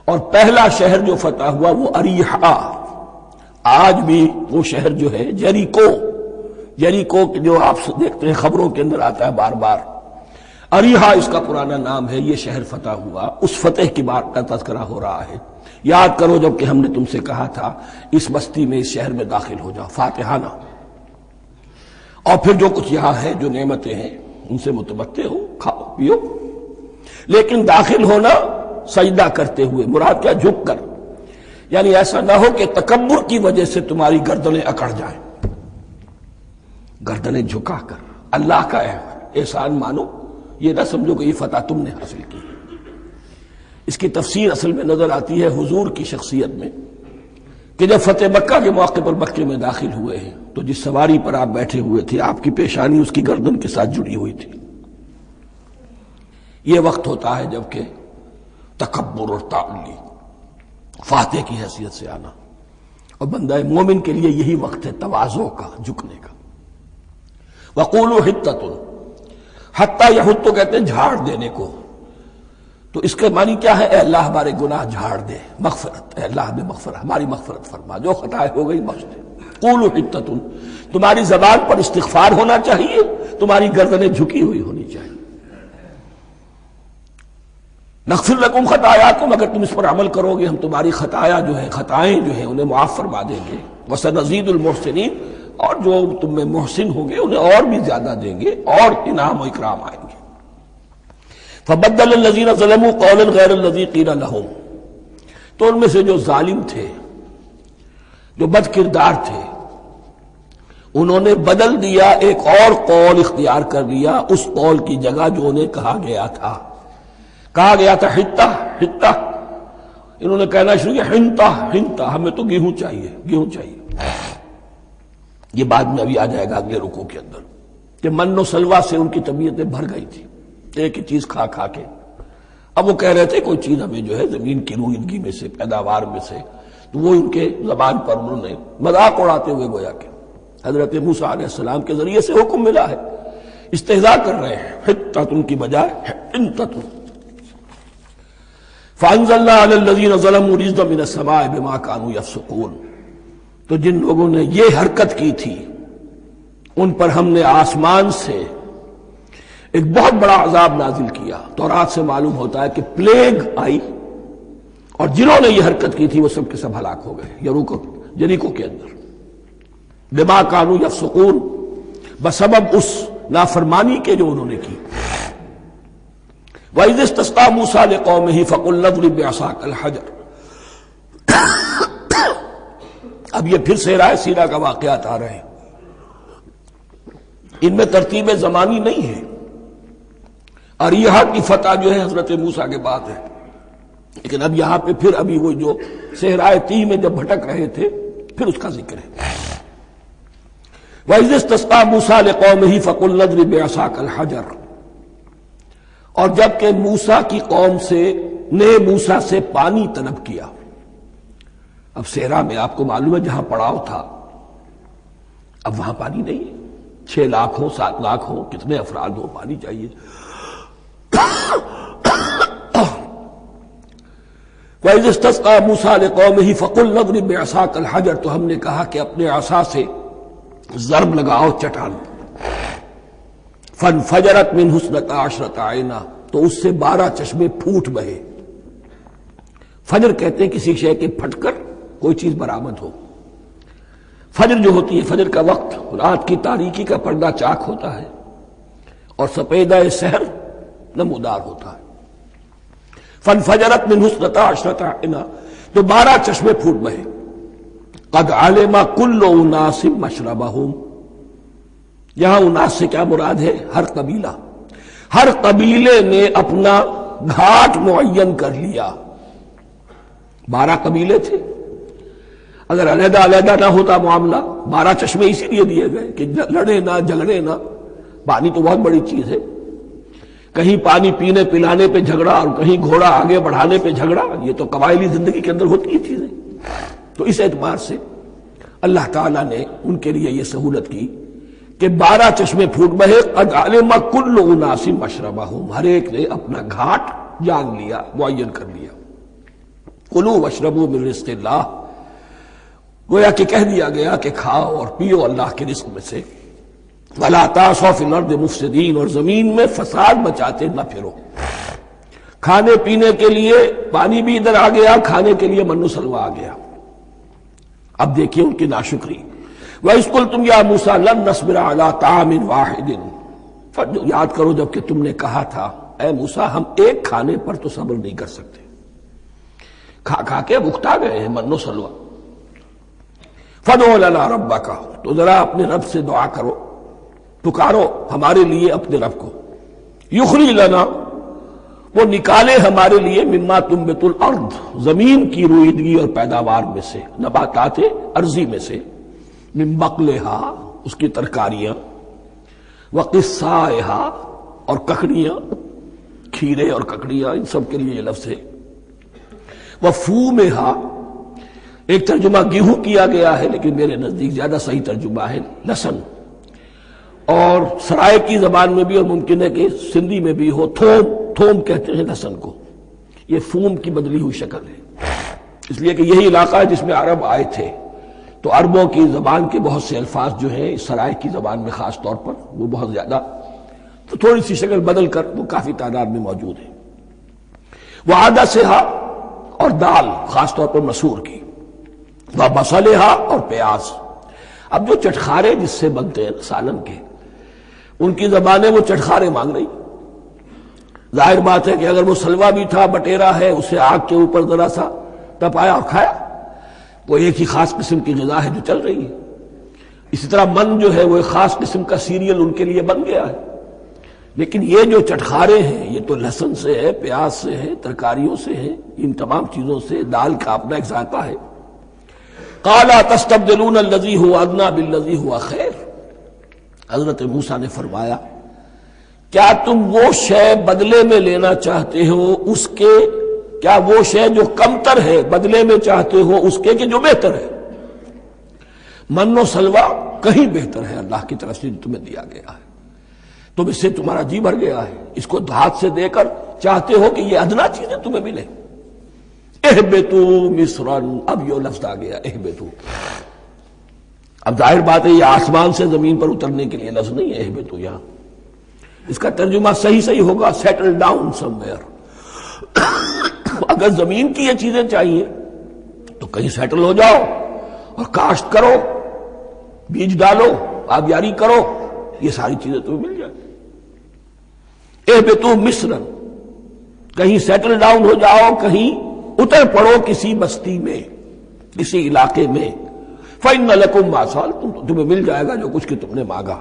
اور پہلا شہر جو فتح ہوا وہ اریحا۔ آج بھی وہ شہر جو ہے جیریکو جو آپ دیکھتے ہیں خبروں کے اندر آتا ہے بار بار، اریحا اس کا پرانا نام ہے، یہ شہر فتح ہوا۔ اس فتح کی بات کا تذکرہ ہو رہا ہے۔ یاد کرو جب کہ ہم نے تم سے کہا تھا اس بستی میں، اس شہر میں داخل ہو جاؤ فاتحانہ، اور پھر جو کچھ یہاں ہے، جو نعمتیں ہیں، ان سے متمتع ہو، کھاؤ پیو، لیکن داخل ہونا سجدہ کرتے ہوئے، مراد کیا، جھک کر، یعنی ایسا نہ ہو کہ تکبر کی وجہ سے تمہاری گردنیں اکڑ جائیں، گردنیں جھکا کر اللہ کا احسان مانو، یہ نہ سمجھو کہ یہ فتح تم نے حاصل کی۔ اس کی تفسیر اصل میں نظر آتی ہے حضور کی شخصیت میں، کہ جب فتح مکہ کے موقع پر مکے میں داخل ہوئے ہیں تو جس سواری پر آپ بیٹھے ہوئے تھے، آپ کی پیشانی اس کی گردن کے ساتھ جڑی ہوئی تھی۔ یہ وقت ہوتا ہے جب کہ تکبر اور تعلی، فاتح کی حیثیت سے آنا، اور بندہ مومن کے لیے یہی وقت ہے تواضع کا، جھکنے کا۔ وَقُولُوا حِطَّةٌ، حتیٰ یہود تو کہتے ہیں جھاڑ دینے کو، تو اس کے معنی کیا ہے، اے اللہ ہمارے گناہ جھاڑ دے، مغفرت، اے اللہ ہمیں مغفرت، ہماری مغفرت فرما، جو خطائیں ہو گئی بخش دے۔ قولوا حِطَّةٌ، تمہاری زبان پر استغفار ہونا چاہیے، تمہاری گردنیں جھکی ہوئی ہونی چاہیے۔ نغفر لکم خطایاکم، اگر تم اس پر عمل کرو گے ہم تمہاری خطایا جو ہے، خطائیں جو ہیں انہیں معاف فرما دیں گے۔ وسنزید المحسنین، اور جو تم میں محسن ہوں گے انہیں اور بھی زیادہ دیں گے، اور انعام و اکرام آئیں گے۔ فبدل الذین ظلموا قولا غیر الذی قیل لہم، تو ان میں سے جو ظالم تھے، جو بد کردار تھے، انہوں نے بدل دیا، ایک اور قول اختیار کر لیا اس قول کی جگہ جو انہیں کہا گیا تھا۔ کہا گیا تھا حتہ حتہ، انہوں نے کہنا شروع کیا ہنتا ہنتا، ہمیں تو گیہوں چاہیے، گیہوں چاہیے۔ یہ بعد میں ابھی آ جائے گا اگلے رکوع کے اندر، کہ من و سلوہ سے ان کی طبیعتیں بھر گئی تھی ایک ہی چیز کھا کھا کے۔ اب وہ کہہ رہے تھے کوئی چیز ہمیں جو ہے زمین کی روئیدگی میں سے، پیداوار میں سے، تو وہ ان کے زبان پر انہوں نے مذاق اڑاتے ہوئے گویا کہ حضرت موسیٰ علیہ السلام کے ذریعے سے حکم ملا ہے، استہزاء کر رہے ہیں، حتۃ کی بجائے حنتۃ۔ فَأَنزَلْنَا عَلَى الَّذِينَ ظَلَمُوا رِجْزًا مِنَ السَّمَاءِ بِمَا كَانُوا يَفْسُقُونَ، تو جن لوگوں نے یہ حرکت کی تھی ان پر ہم نے آسمان سے ایک بہت بڑا عذاب نازل کیا۔ تورات سے معلوم ہوتا ہے کہ پلیگ آئی، اور جنہوں نے یہ حرکت کی تھی وہ سب کے سب ہلاک ہو گئے یریکو کے اندر، بما کانوا یفسقون، بسبب اس نافرمانی کے جو انہوں نے کی۔ وَإِذِ اسْتَسْقَىٰ مُوسَىٰ لِقَوْمِهِ فَقُلْنَا اضْرِب بِّعَصَاكَ الْحَجَرَ۔ اب یہ پھر صحرائے سینا کا واقعات آ رہے ہیں، ان میں ترتیب زمانی نہیں ہے۔ اریحا کی فتح جو ہے حضرت موسیٰ کے بعد ہے، لیکن اب یہاں پہ پھر ابھی وہ جو صحرائے تیہ میں جب بھٹک رہے تھے پھر اس کا ذکر ہے۔ وَإِذِ اسْتَسْقَىٰ مُوسَىٰ لِقَوْمِهِ فَقُلْنَا اضْرِب بِّعَصَاكَ الْحَجَرَ، اور جب کہ موسیٰ کی قوم نے موسیٰ سے پانی طلب کیا۔ اب صحرا میں آپ کو معلوم ہے جہاں پڑاؤ تھا اب وہاں پانی نہیں ہے، 6 لاکھ ہو 7 لاکھ ہو کتنے افراد ہو پانی چاہیے۔ وَإِذِ اسْتَسْقَىٰ مُوسَىٰ لِقَوْمِهِ فَقُلْنَا اضْرِب بِّعَصَاكَ الْحَجَرَ، تو ہم نے کہا کہ اپنے عصا سے ضرب لگاؤ چٹان، فَانْفَجَرَتْ مِنْهُ اثْنَتَا عَشْرَةَ عَيْنًا، تو اس سے 12 چشمے پھوٹ بہے۔ فجر کہتے ہیں کسی شے کے پھٹ کر کوئی چیز برآمد ہو۔ فجر جو ہوتی ہے، فجر کا وقت رات کی تاریکی کا پردہ چاک ہوتا ہے اور سپیدہ سحر نمودار ہوتا ہے۔ فَانْفَجَرَتْ مِنْهُ اثْنَتَا عَشْرَةَ عَيْنًا، تو 12 چشمے پھوٹ بہے۔ قَدْ عَلِمَ كُلُّ أُنَاسٍ مَشْرَبَهُمْ، یہاں اناس سے کیا مراد ہے؟ ہر قبیلہ، ہر قبیلے نے اپنا گھاٹ معین کر لیا۔ 12 قبیلے تھے، اگر علیحدہ علیحدہ نہ ہوتا معاملہ، 12 چشمے اسی لیے دیے گئے کہ لڑے نہ جھگڑے نہ۔ پانی تو بہت بڑی چیز ہے، کہیں پانی پینے پلانے پہ جھگڑا اور کہیں گھوڑا آگے بڑھانے پہ جھگڑا، یہ تو قبائلی زندگی کے اندر ہوتی ہی چیزیں۔ تو اس اعتبار سے اللہ تعالیٰ نے ان کے لیے یہ سہولت کی کہ 12 چشمے پھوٹ بہے۔ قد علم کل اناس مشربہم، ہر ایک نے اپنا گھاٹ جان لیا، معین کر لیا۔ کلوا واشربوا من رزق اللہ، گویا کہ کہہ دیا گیا کہ کھاؤ اور پیو اللہ کے رزق میں سے۔ ولا تعثوا فی الارض مفسدین، اور زمین میں فساد مچاتے نہ پھرو۔ کھانے پینے کے لیے پانی بھی ادھر آ گیا، کھانے کے لیے من و سلوہ آ گیا۔ اب دیکھیے ان کی ناشکری۔ وَإِذْ قُلْتُمْ يَا مُوسَىٰ لَن نَّصْبِرَ عَلَىٰ طَعَامٍ وَاحِدٍ، یاد کرو جب کہ تم نے کہا تھا اے موسیٰ ہم ایک کھانے پر تو صبر نہیں کر سکتے، کھا کھا کے بکھتا گئے ہیں من و سلوہ۔ فَادْعُ لَنَا رَبَّكَ، تو ذرا اپنے رب سے دعا کرو، پکارو ہمارے لیے اپنے رب کو۔ یخرج لنا، وہ نکالے ہمارے لیے، مما تنبت الارض، زمین کی روئیدگی اور پیداوار میں سے، نباتات ارضی میں سے، من بقلہا، اس کی ترکاریاں، وقصائہا، اور ککڑیاں، کھیرے اور ککڑیاں، ان سب کے لیے یہ لفظ ہے۔ وفومہا، ایک ترجمہ گیہوں کیا گیا ہے لیکن میرے نزدیک زیادہ صحیح ترجمہ ہے لہسن، اور سرائے کی زبان میں بھی اور ممکن ہے کہ سندھی میں بھی ہو تھوم، تھوم کہتے ہیں لہسن کو، یہ فوم کی بدلی ہوئی شکل ہے، اس لیے کہ یہی علاقہ ہے جس میں عرب آئے تھے، تو عربوں کی زبان کے بہت سے الفاظ جو ہیں اس سرائے کی زبان میں خاص طور پر وہ بہت زیادہ، تو تھوڑی سی شکل بدل کر وہ کافی تعداد میں موجود ہے۔ وعدسہا، اور دال خاص طور پر مسور کی، وبصلہا، اور پیاز۔ اب جو چٹخارے جس سے بنتے ہیں سالن کے، ان کی زبانیں وہ چٹخارے مانگ رہی۔ ظاہر بات ہے کہ اگر وہ سلوا بھی تھا، بٹیرا ہے، اسے آگ کے اوپر ذرا سا تپایا اور کھایا، وہ ایک ہی خاص قسم کی غذا ہے جو چل رہی ہے۔ اسی طرح من جو ہے وہ ایک خاص قسم کا سیریل ان کے لیے بن گیا ہے۔ لیکن یہ جو چٹخارے ہیں یہ تو لہسن سے ہے، پیاز سے ہے، ترکاریوں سے ہے، ان تمام چیزوں سے، دال کا اپنا ایک ذائقہ ہے۔ قَالَ تَسْتَبْدِلُونَ الَّذِي هُوَ أَدْنَىٰ بِالَّذِي هُوَ خَيْرٌ، حضرت موسیٰ نے فرمایا کیا تم وہ شے بدلے میں لینا چاہتے ہو اس کے، کیا وہ شے جو کمتر ہے بدلے میں چاہتے ہو اس کے کہ جو بہتر ہے؟ من و سلوہ کہیں بہتر ہے اللہ کی طرف سے جو تمہیں دیا گیا ہے، تم اس سے تمہارا جی بھر گیا ہے، اس کو ہاتھ سے دے کر چاہتے ہو کہ یہ ادنا چیزیں تمہیں ملے۔ اہبطوا مصرا، اب یہ لفظ آ گیا اہبطوا۔ اب ظاہر بات ہے یہ آسمان سے زمین پر اترنے کے لیے لفظ نہیں ہے اہبطوا، یہاں اس کا ترجمہ صحیح ہوگا سیٹل ڈاؤن سم ویئر، اگر زمین کی یہ چیزیں چاہیے تو کہیں سیٹل ہو جاؤ اور کاشت کرو، بیج ڈالو، آبیاری کرو، یہ ساری چیزیں تمہیں مل جائیں۔ اہبطوا مصرا، کہیں سیٹل ڈاؤن ہو جاؤ، کہیں اتر پڑو کسی بستی میں، کسی علاقے میں، فإن لکم ما سألتم، تمہیں مل جائے گا جو کچھ کہ تم نے مانگا۔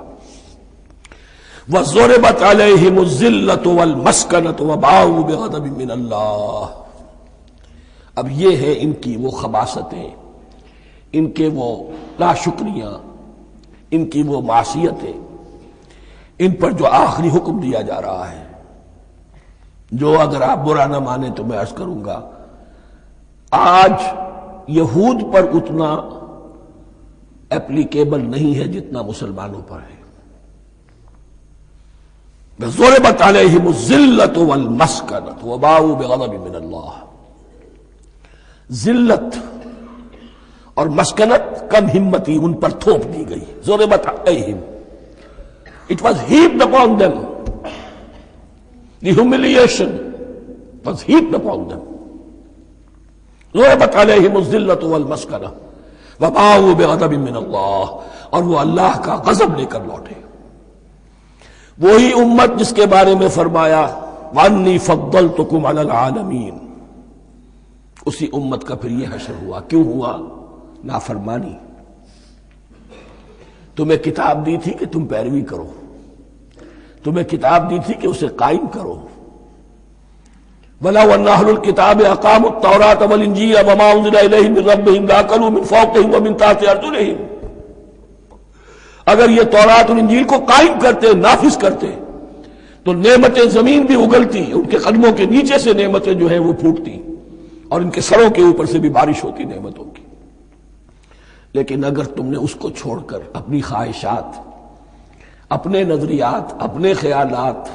وَضُرِبَتْ عَلَيْهِمُ الذِّلَّةُ وَالْمَسْكَنَةُ وَبَاءُوا بِغَضَبٍ مِّنَ اللَّهِ۔ اب یہ ہے ان کی وہ خباثتیں، ان کے وہ ناشکریاں، ان کی وہ معصیتیں، ان پر جو آخری حکم دیا جا رہا ہے، جو اگر آپ برا نہ مانیں تو میں عرض کروں گا آج یہود پر اتنا اپلیکیبل نہیں ہے جتنا مسلمانوں پر ہے۔ ضربت علیہم الذلۃ والمسکنۃ وباؤوا بغضب من اللہ۔ ذلت اور مسکنت، کم ہمتی ان پر تھوپ دی گئی۔ ضربت علیہم، it was heaped upon them. The humiliation was heaped upon them. ضربت علیہم الذلۃ والمسکنۃ وباؤوا بغضب من اللہ، اور وہ اللہ کا غضب لے کر لوٹے۔ وہی امت جس کے بارے میں فرمایا وَأَنِّي فَضَّلْتُكُمْ عَلَى الْعَالَمِينَ، اسی امت کا پھر یہ حشر ہوا۔ کیوں ہوا؟ نافرمانی۔ تمہیں کتاب دی تھی کہ تم پیروی کرو، تمہیں کتاب دی تھی کہ اسے قائم کرو۔ وَلَوْ أَنَّ أَهْلَ الْكِتَابِ أَقَامُوا التَّوْرَاةَ وَالْإِنْجِيلَ وَمَا أُنزِلَ إِلَيْهِمْ مِنْ رَبِّهِمْ لَأَكَلُوا مِنْ فَوْقِهِمْ وَمِنْ تَحْتِ أَرْجُلِهِمْ۔ اگر یہ تورات اور انجیل کو قائم کرتے، نافذ کرتے، تو نعمتیں زمین بھی اگلتی، ان کے قدموں کے نیچے سے نعمتیں جو ہیں وہ پھوٹتی، اور ان کے سروں کے اوپر سے بھی بارش ہوتی نعمتوں کی۔ لیکن اگر تم نے اس کو چھوڑ کر اپنی خواہشات، اپنے نظریات، اپنے خیالات،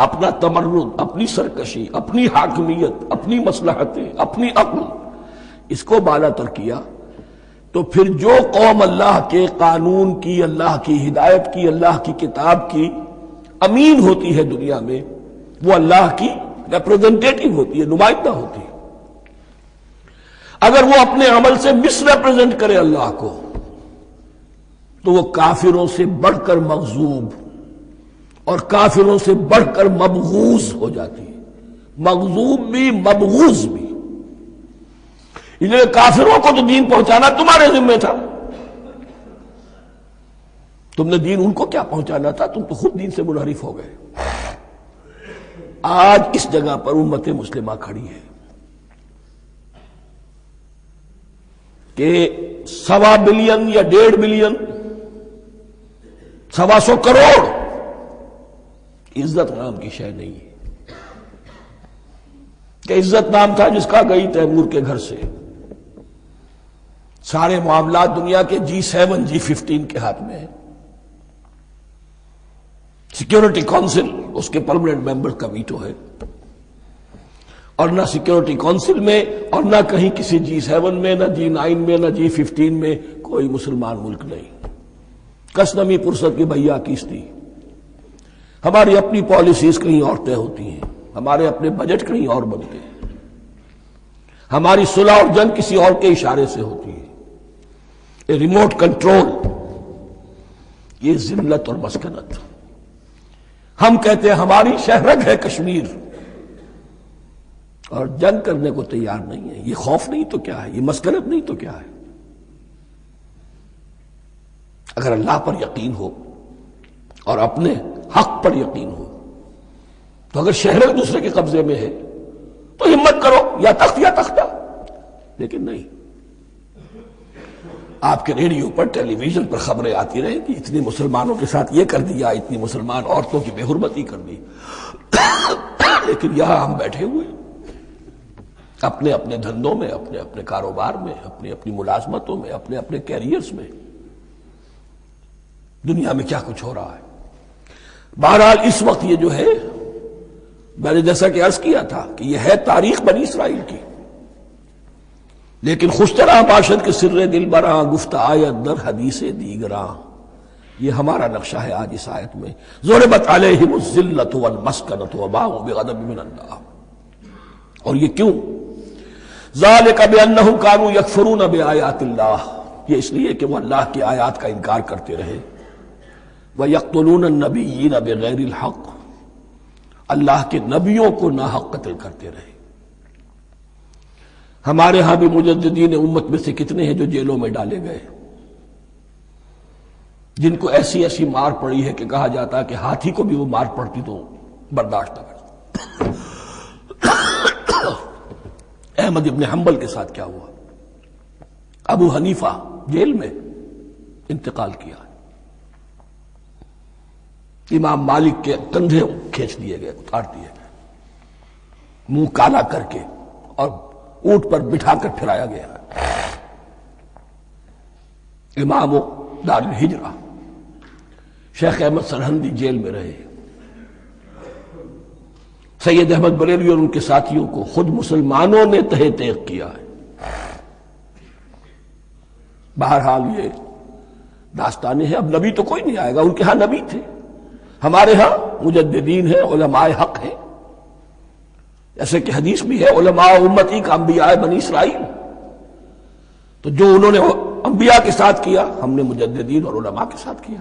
اپنا تمرد، اپنی سرکشی، اپنی حاکمیت، اپنی مصلحتیں، اپنی عقل، اس کو بالا تر کیا، تو پھر جو قوم اللہ کے قانون کی، اللہ کی ہدایت کی، اللہ کی کتاب کی امین ہوتی ہے دنیا میں، وہ اللہ کی ریپرزنٹیٹو ہوتی ہے، نمائندہ ہوتی ہے۔ اگر وہ اپنے عمل سے مس ریپرزینٹ کرے اللہ کو، تو وہ کافروں سے بڑھ کر مغضوب اور کافروں سے بڑھ کر مبغوض ہو جاتی ہے، مغضوب بھی مبغوض بھی۔ اس لیے کافروں کو تو دین پہنچانا تمہارے ذمہ تھا، تم نے دین ان کو کیا پہنچانا تھا، تم تو خود دین سے منحرف ہو گئے۔ آج اس جگہ پر امت مسلمہ کھڑی ہے کہ 1.25 بلین یا 1.5 بلین، 125 کروڑ عزت نام کی شے نہیں ہے، کہ عزت نام تھا جس کا گئی تیمور کے گھر سے، سارے معاملات دنیا کے G7 G15 کے ہاتھ میں ہیں، سیکیورٹی کونسل اس کے پرماننٹ ممبر کا ویٹو ہے، اور نہ سیکیورٹی کونسل میں اور نہ کہیں کسی G7 میں، نہ G9 میں، نہ G15 میں کوئی مسلمان ملک نہیں۔ کس نمی پرست کی بھیا کیستی، ہماری اپنی پالیسیز کہیں اور طے ہوتی ہیں، ہمارے اپنے بجٹ کہیں اور بنتے ہیں، ہماری صلح اور جنگ کسی اور کے اشارے سے ہوتی ہے، ریموٹ کنٹرول، یہ ذلت اور مسکنت۔ ہم کہتے ہیں ہماری شہرگ ہے کشمیر، اور جنگ کرنے کو تیار نہیں ہے۔ یہ خوف نہیں تو کیا ہے، یہ مسکنت نہیں تو کیا ہے؟ اگر اللہ پر یقین ہو اور اپنے حق پر یقین ہو تو اگر شہر ایک دوسرے کے قبضے میں ہے تو ہمت کرو، یا تخت یا تختہ، لیکن نہیں۔ آپ کے ریڈیو پر، ٹیلی ویژن پر خبریں آتی رہیں کہ اتنی مسلمانوں کے ساتھ یہ کر دیا، اتنی مسلمان عورتوں کی بے حرمتی کر دی، لیکن یہاں ہم بیٹھے ہوئے اپنے اپنے دھندوں میں، اپنے اپنے کاروبار میں، اپنی اپنی ملازمتوں میں، اپنے اپنے کیریئرز میں، دنیا میں کیا کچھ ہو رہا ہے۔ بہرحال اس وقت یہ جو ہے، میں نے جیسا کہ عرض کیا تھا کہ یہ ہے تاریخ بنی اسرائیل کی، لیکن خوشترا باشد کے سر دل براں، گفت آیت در حدیث دیگراں، یہ ہمارا نقشہ ہے آج اس آیت میں۔ ضربت علیہم الذلۃ والمسکنۃ وباؤوا بغضب من اللہ، اور یہ کیوں؟ ذالک بانہم کانوا یکفرون بآیات اللہ، یہ اس لیے کہ وہ اللہ کی آیات کا انکار کرتے رہے، وَيَقْتُلُونَ النَّبِيِّينَ بِغَيْرِ الْحَقِّ، اللہ کے نبیوں کو ناحق قتل کرتے رہے۔ ہمارے ہاں بھی مجددین امت میں سے کتنے ہیں جو جیلوں میں ڈالے گئے، جن کو ایسی ایسی مار پڑی ہے کہ کہا جاتا ہے کہ ہاتھی کو بھی وہ مار پڑتی تو برداشت نہ کرتا۔ احمد ابن حنبل کے ساتھ کیا ہوا؟ ابو حنیفہ جیل میں انتقال کیا، امام مالک کے کندھے کھینچ دیے گئے، اتار دیے گئے، منہ کالا کر کے اور اونٹ پر بٹھا کر پھرایا گیا۔ امام دار الہجرہ شیخ احمد سرہندی جیل میں رہے، سید احمد بریلوی اور ان کے ساتھیوں کو خود مسلمانوں نے تہہ تیغ کیا ہے۔ بہرحال یہ داستانیں ہیں، اب نبی تو کوئی نہیں آئے گا، ان کے ہاں نبی تھے، ہمارے ہاں مجددین ہیں، علماء حق ہیں، جیسے کہ حدیث بھی ہے علماء امتی کا انبیاء بنی اسرائیل، تو جو انہوں نے انبیاء کے ساتھ کیا ہم نے مجددین اور علماء کے ساتھ کیا۔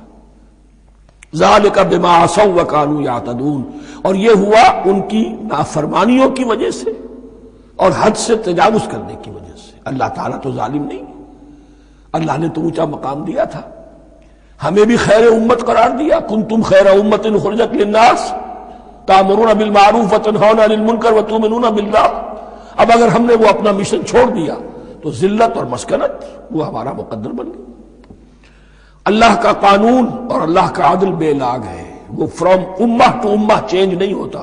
ذالک بما عصوا وکانوا یعتدون، اور یہ ہوا ان کی نافرمانیوں کی وجہ سے اور حد سے تجاوز کرنے کی وجہ سے۔ اللہ تعالیٰ تو ظالم نہیں، اللہ نے تو اونچا مقام دیا تھا، ہمیں بھی خیر امت قرار دیا، کنتم خیر امت اخرجت للناس تأمرون بالمعروف وتنہون عن المنکر وتؤمنون باللہ۔ اب اگر ہم نے وہ اپنا مشن چھوڑ دیا تو ذلت اور مسکنت وہ ہمارا مقدر بن گئی۔ اللہ کا قانون اور اللہ کا عدل بے لاگ ہے، وہ فرام امہ ٹو امہ چینج نہیں ہوتا۔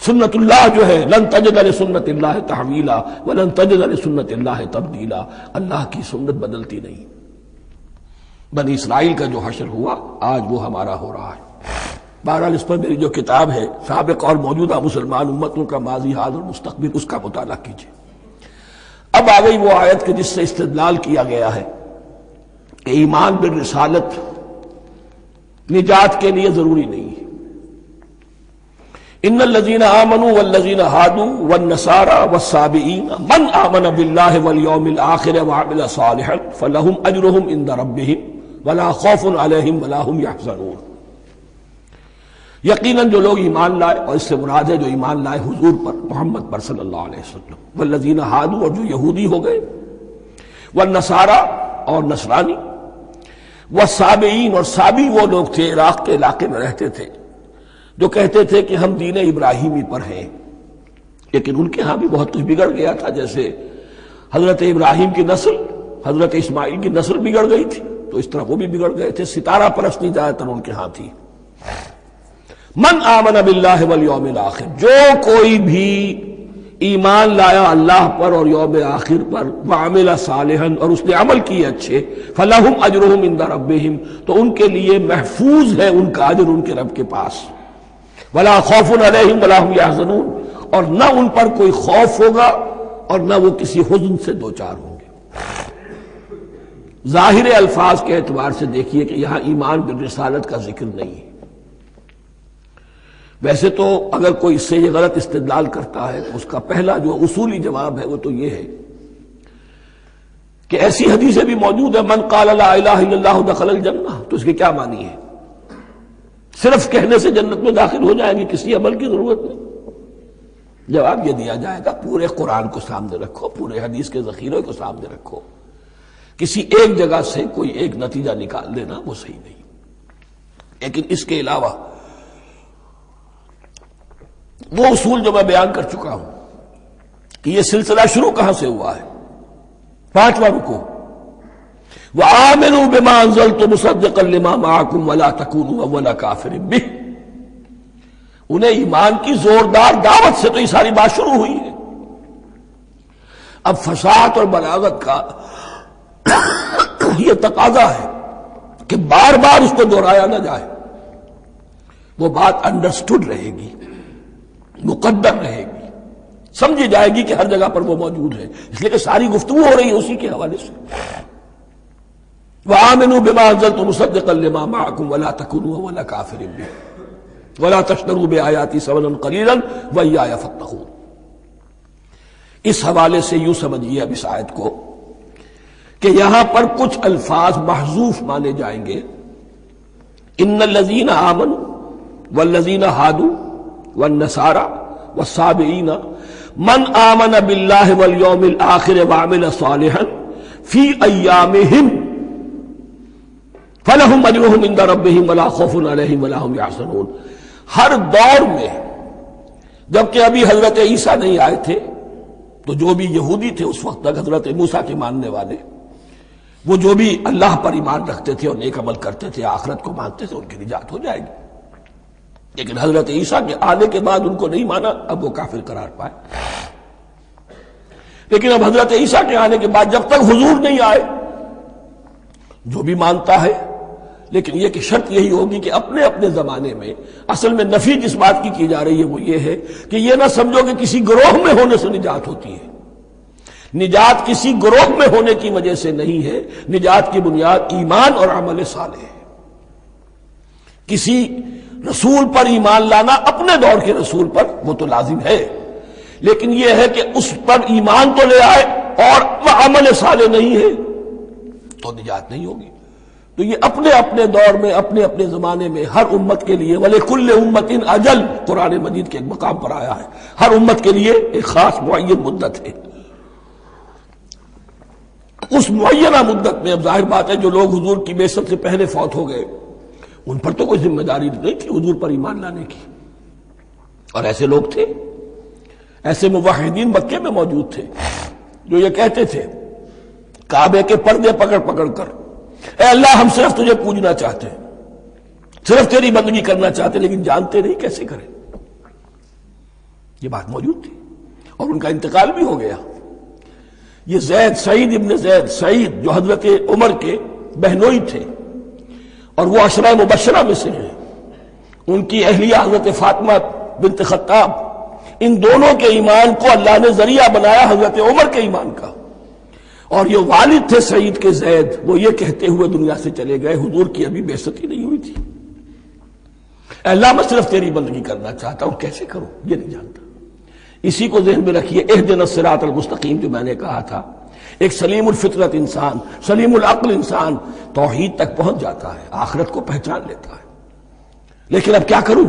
سنت اللہ جو ہے لن تجد لسنت اللہ تحویلا ولن تجد لسنت اللہ تبدیلا، اللہ کی سنت بدلتی نہیں۔ بنی اسرائیل کا جو حشر ہوا آج وہ ہمارا ہو رہا ہے۔ بہرحال اس پر میری جو کتاب ہے سابق اور موجودہ مسلمان امتوں کا ماضی حال اور مستقبل، اس کا مطالعہ کیجیے۔ اب آ گئی وہ آیت کہ جس سے استدلال کیا گیا ہے کہ ایمان بالرسالت نجات کے لیے ضروری نہیں ہے۔ ان الذین آمنوا والذین ہادوا والنصارى والصابئین من آمن باللہ والیوم الآخر وعمل صالحا فلہم اجرہم عند ربہم ولا خوف علیہم ولا ہم یحزنون۔ یقیناً جو لوگ ایمان لائے، اور اس سے مراد ہے جو ایمان لائے حضور پر، محمد پر صلی اللہ علیہ وسلم، والذین ہادوا، اور جو یہودی ہو گئے، والنصارى، اور نصرانی، والصابئین، اور صابی وہ لوگ تھے عراق کے علاقے میں رہتے تھے جو کہتے تھے کہ ہم دین ابراہیمی پر ہیں، لیکن ان کے ہاں بھی بہت کچھ بگڑ گیا تھا، جیسے حضرت ابراہیم کی نسل، حضرت اسماعیل کی نسل بگڑ گئی تھی تو اس طرح وہ بھی بگڑ گئے تھے۔ ستارہ پرستی زیادہ تر ان کے ہاں تھی۔ من آمن باللہ والیوم الآخر، جو کوئی بھی ایمان لایا اللہ پر اور یوم آخر پر، وعمل صالحا، اور اس نے عمل کیے اچھے، فلہم اجرہم عند ربہم، تو ان کے لیے محفوظ ہے ان کا اجر ان کے رب کے پاس، ولا خوف علیہم ولا ہم یحزنون، اور نہ ان پر کوئی خوف ہوگا اور نہ وہ کسی حزن سے دوچار ہوں گے۔ ظاہر الفاظ کے اعتبار سے دیکھیے کہ یہاں ایمان بالرسالت کا ذکر نہیں ہے۔ ویسے تو اگر کوئی اس سے یہ غلط استدلال کرتا ہے تو اس کا پہلا جو اصولی جواب ہے وہ تو یہ ہے کہ ایسی حدیثیں بھی موجود ہیں، من قال لا الہ الا اللہ دخل الجنہ، تو اس کے کیا معنی ہے؟ صرف کہنے سے جنت میں داخل ہو جائیں گے، کسی عمل کی ضرورت نہیں؟ جواب یہ دیا جائے گا پورے قرآن کو سامنے رکھو، پورے حدیث کے ذخیرے کو سامنے رکھو، کسی ایک جگہ سے کوئی ایک نتیجہ نکال لینا وہ صحیح نہیں۔ لیکن اس کے علاوہ وہ اصول جو میں بیان کر چکا ہوں کہ یہ سلسلہ شروع کہاں سے ہوا ہے، 5واں رکوع، وآمنوا بما انزلت مصدقا لما معكم ولا تكونوا اول كافر به، انہیں ایمان کی زوردار دعوت سے تو یہ ساری بات شروع ہوئی ہے۔ اب فصاحت اور بلاغت کا یہ تقاضا ہے کہ بار بار اس کو دہرایا نہ جائے، وہ بات انڈرسٹوڈ رہے گی، مقدر رہے گی، سمجھی جائے گی کہ ہر جگہ پر وہ موجود ہے، اس لیے کہ ساری گفتگو ہو رہی ہے اسی کے حوالے سے۔ وآمنوا بما انزلت مصدقا لما معكم ولا تكونوا اول كافر به ولا تشتروا بآياتي ثمنا قليلا وإياي فاتقون۔ اس حوالے سے یوں سمجھیے اب اس آیت کو کہ یہاں پر کچھ الفاظ محذوف مانے جائیں گے. ان الذین آمنوا والذین ہادوا والنصارى والصابئین من آمن باللہ والیوم الآخر وعمل صالحا فی ایامہم فلہم اجرہم عند ربہم ولا خوف علیہم ولا ہم یحزنون. ہر دور میں جبکہ ابھی حضرت عیسیٰ نہیں آئے تھے تو جو بھی یہودی تھے اس وقت تک حضرت موسیٰ کے ماننے والے، وہ جو بھی اللہ پر ایمان رکھتے تھے اور نیک عمل کرتے تھے، آخرت کو مانتے تھے، ان کی نجات ہو جائے گی. لیکن حضرت عیسیٰ کے آنے کے بعد ان کو نہیں مانا، اب وہ کافر قرار پائے. لیکن اب حضرت عیسیٰ کے آنے کے بعد جب تک حضور نہیں آئے جو بھی مانتا ہے، لیکن یہ کہ شرط یہی ہوگی کہ اپنے اپنے زمانے میں، اصل میں نفی جس بات کی جا رہی ہے وہ یہ ہے کہ یہ نہ سمجھو کہ کسی گروہ میں ہونے سے نجات ہوتی ہے. نجات کسی گروہ میں ہونے کی وجہ سے نہیں ہے، نجات کی بنیاد ایمان اور عمل صالح ہے. کسی رسول پر ایمان لانا اپنے دور کے رسول پر وہ تو لازم ہے، لیکن یہ ہے کہ اس پر ایمان تو لے آئے اور وہ عمل صالح نہیں ہے تو نجات نہیں ہوگی. تو یہ اپنے اپنے دور میں، اپنے اپنے زمانے میں ہر امت کے لیے وَلِكُلِّ أُمَّةٍ أَجَلٌ قرآن مجید کے ایک مقام پر آیا ہے، ہر امت کے لیے ایک خاص معین مدت ہے. اس معینہ مدت میں اب ظاہر بات ہے جو لوگ حضور کی بعثت سے پہلے فوت ہو گئے ان پر تو کوئی ذمہ داری نہیں تھی حضور پر ایمان لانے کی. اور ایسے لوگ تھے، ایسے موحدین مکے میں موجود تھے جو یہ کہتے تھے کعبے کے پردے پکڑ پکڑ کر، اے اللہ ہم صرف تجھے پوجنا چاہتے ہیں، صرف تیری بندگی کرنا چاہتے ہیں، لیکن جانتے نہیں کیسے کریں. یہ بات موجود تھی اور ان کا انتقال بھی ہو گیا. یہ زید، سعید ابن زید، سعید جو حضرت عمر کے بہنوئی تھے اور وہ عشرہ مبشرہ میں سے ہیں، ان کی اہلیہ حضرت فاطمہ بنت خطاب، ان دونوں کے ایمان کو اللہ نے ذریعہ بنایا حضرت عمر کے ایمان کا. اور یہ والد تھے سعید کے زید، وہ یہ کہتے ہوئے دنیا سے چلے گئے حضور کی ابھی بعثت ہی نہیں ہوئی تھی، اے اللہ میں صرف تیری بندگی کرنا چاہتا ہوں، کیسے کروں یہ نہیں جانتا. اسی کو ذہن میں رکھیے، اہدنا الصراط المستقیم جو میں نے کہا تھا، ایک سلیم الفطرت انسان، سلیم العقل انسان توحید تک پہنچ جاتا ہے، آخرت کو پہچان لیتا ہے. لیکن اب کیا کروں؟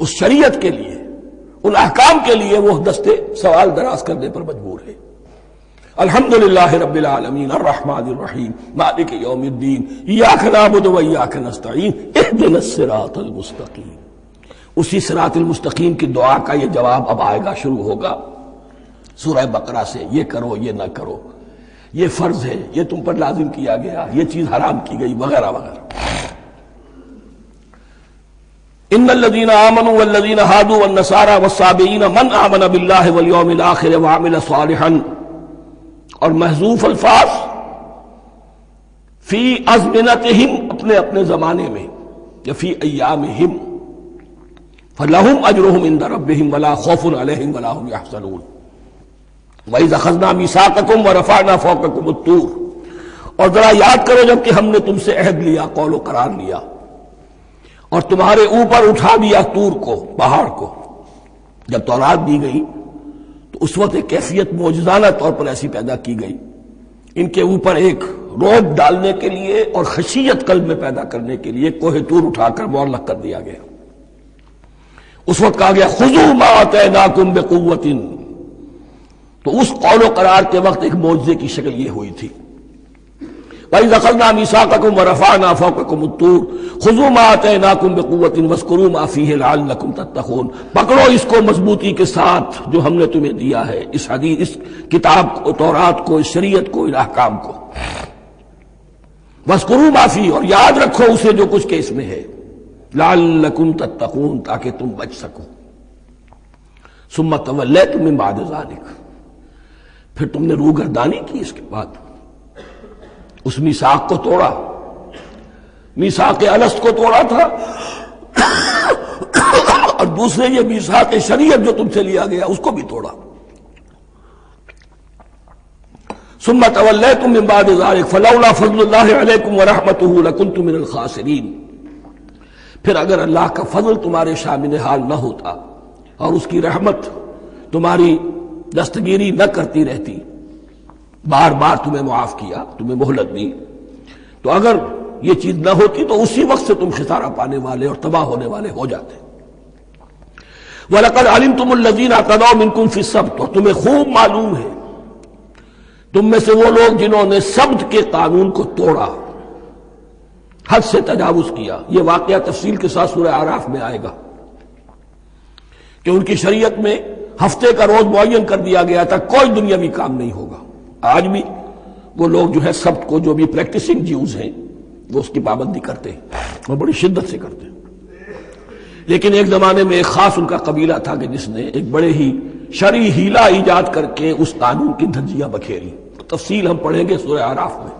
اس شریعت کے لیے، ان احکام کے لیے وہ دستے سوال دراز کرنے پر مجبور ہے. الحمدللہ رب العالمین الرحمن الرحیم مالک یوم الدین ایاک نعبد و ایاک نستعین اہدنا الصراط المستقیم. اسی صراط المستقیم کی دعا کا یہ جواب اب آئے گا، شروع ہوگا سورہ بقرہ سے. یہ کرو، یہ نہ کرو، یہ فرض ہے، یہ تم پر لازم کیا گیا، یہ چیز حرام کی گئی، وغیرہ وغیرہ. ان الذین آمنوا والذین ہادوا والنصارى والصابئین من آمن باللہ والیوم الآخر وعمل صالحا. اور محذوف الفاظ فی ازمنتہم، اپنے اپنے زمانے میں، یا فی ایامہم، فلہم اجرہم عند ربہم ولا خوف علیہم ولا ہم یحزنون. وَإِذْ أَخَذْنَا مِيثَاقَكُمْ وَرَفَعْنَا فَوْقَكُمُ الطُّورَ. اور ذرا یاد کرو جب کہ ہم نے تم سے عہد لیا، قول و قرار لیا، اور تمہارے اوپر اٹھا دیا طور کو، پہاڑ کو. جب تورات دی گئی تو اس وقت ایک کیفیت معجزانہ طور پر ایسی پیدا کی گئی، ان کے اوپر ایک روب ڈالنے کے لیے اور خشیت قلب میں پیدا کرنے کے لیے کوہ طور اٹھا کر معلق کر دیا گیا. اس وقت کہا گیا خذوا ما آتیناکم بقوۃ. تو اس قول و قرار کے وقت ایک معجزے کی شکل یہ ہوئی تھی. وَإِذْ أَخَذْنَا مِيثَاقَكُمْ وَرَفَعْنَا فَوْقَكُمُ الطُّورَ خُذُوا مَا آتَيْنَاكُمْ بِقُوَّةٍ وَاذْكُرُوا مَا فِيهِ لَعَلَّكُمْ تَتَّقُونَ. پکڑو اس کو مضبوطی کے ساتھ جو ہم نے تمہیں دیا ہے، اس حدیث، اس کتاب کو، تورات کو، اس شریعت کو، ان احکام کو. وَاذْكُرُوا مَا فِيهِ، اور یاد رکھو اسے جو کچھ کہ اس میں ہے، لَعَلَّكُمْ تَتَّقُونَ، تاکہ تم بچ سکو. ثُمَّ تَوَلَّيْتُم مِّن بَعْدِ ذَلِكَ، پھر تم نے روگردانی کی اس کے بعد، اس میثاق کو توڑا، میثاق الست کو توڑا تھا، اور دوسرے یہ میثاق شریعت جو تم سے لیا گیا اس کو بھی توڑا. ثم تولیتم من بعد ذلک فلولا فضل اللہ علیکم ورحمتہ لکنتم من الخاسرین. پھر اگر اللہ کا فضل تمہارے شامل حال نہ ہوتا اور اس کی رحمت تمہاری دستگیری نہ کرتی رہتی، بار بار تمہیں معاف کیا، تمہیں مہلت دی، تو اگر یہ چیز نہ ہوتی تو اسی وقت سے تم خسارہ پانے والے اور تباہ ہونے والے ہو جاتے۔ وَلَقَدْ عَلِمْتُمُ الَّذِينَ اعْتَدَوْا مِنْكُمْ فِي السَّبْتِ، اور تمہیں خوب معلوم ہے تم میں سے وہ لوگ جنہوں نے سبت کے قانون کو توڑا، حد سے تجاوز کیا۔ یہ واقعہ تفصیل کے ساتھ سورہ اعراف میں آئے گا کہ ان کی شریعت میں ہفتے کا روز معین کر دیا گیا تھا، کوئی دنیاوی کام نہیں ہوگا۔ آج بھی وہ لوگ جو ہے سبت کو، جو بھی پریکٹسنگ جیوز ہیں، وہ اس کی پابندی کرتے ہیں اور بڑی شدت سے کرتے ہیں۔ لیکن ایک زمانے میں ایک خاص ان کا قبیلہ تھا کہ جس نے ایک بڑے ہی شرعی ہیلہ ایجاد کر کے اس قانون کی دھجیاں بکھیری۔ تفصیل ہم پڑھیں گے سورہ اعراف میں۔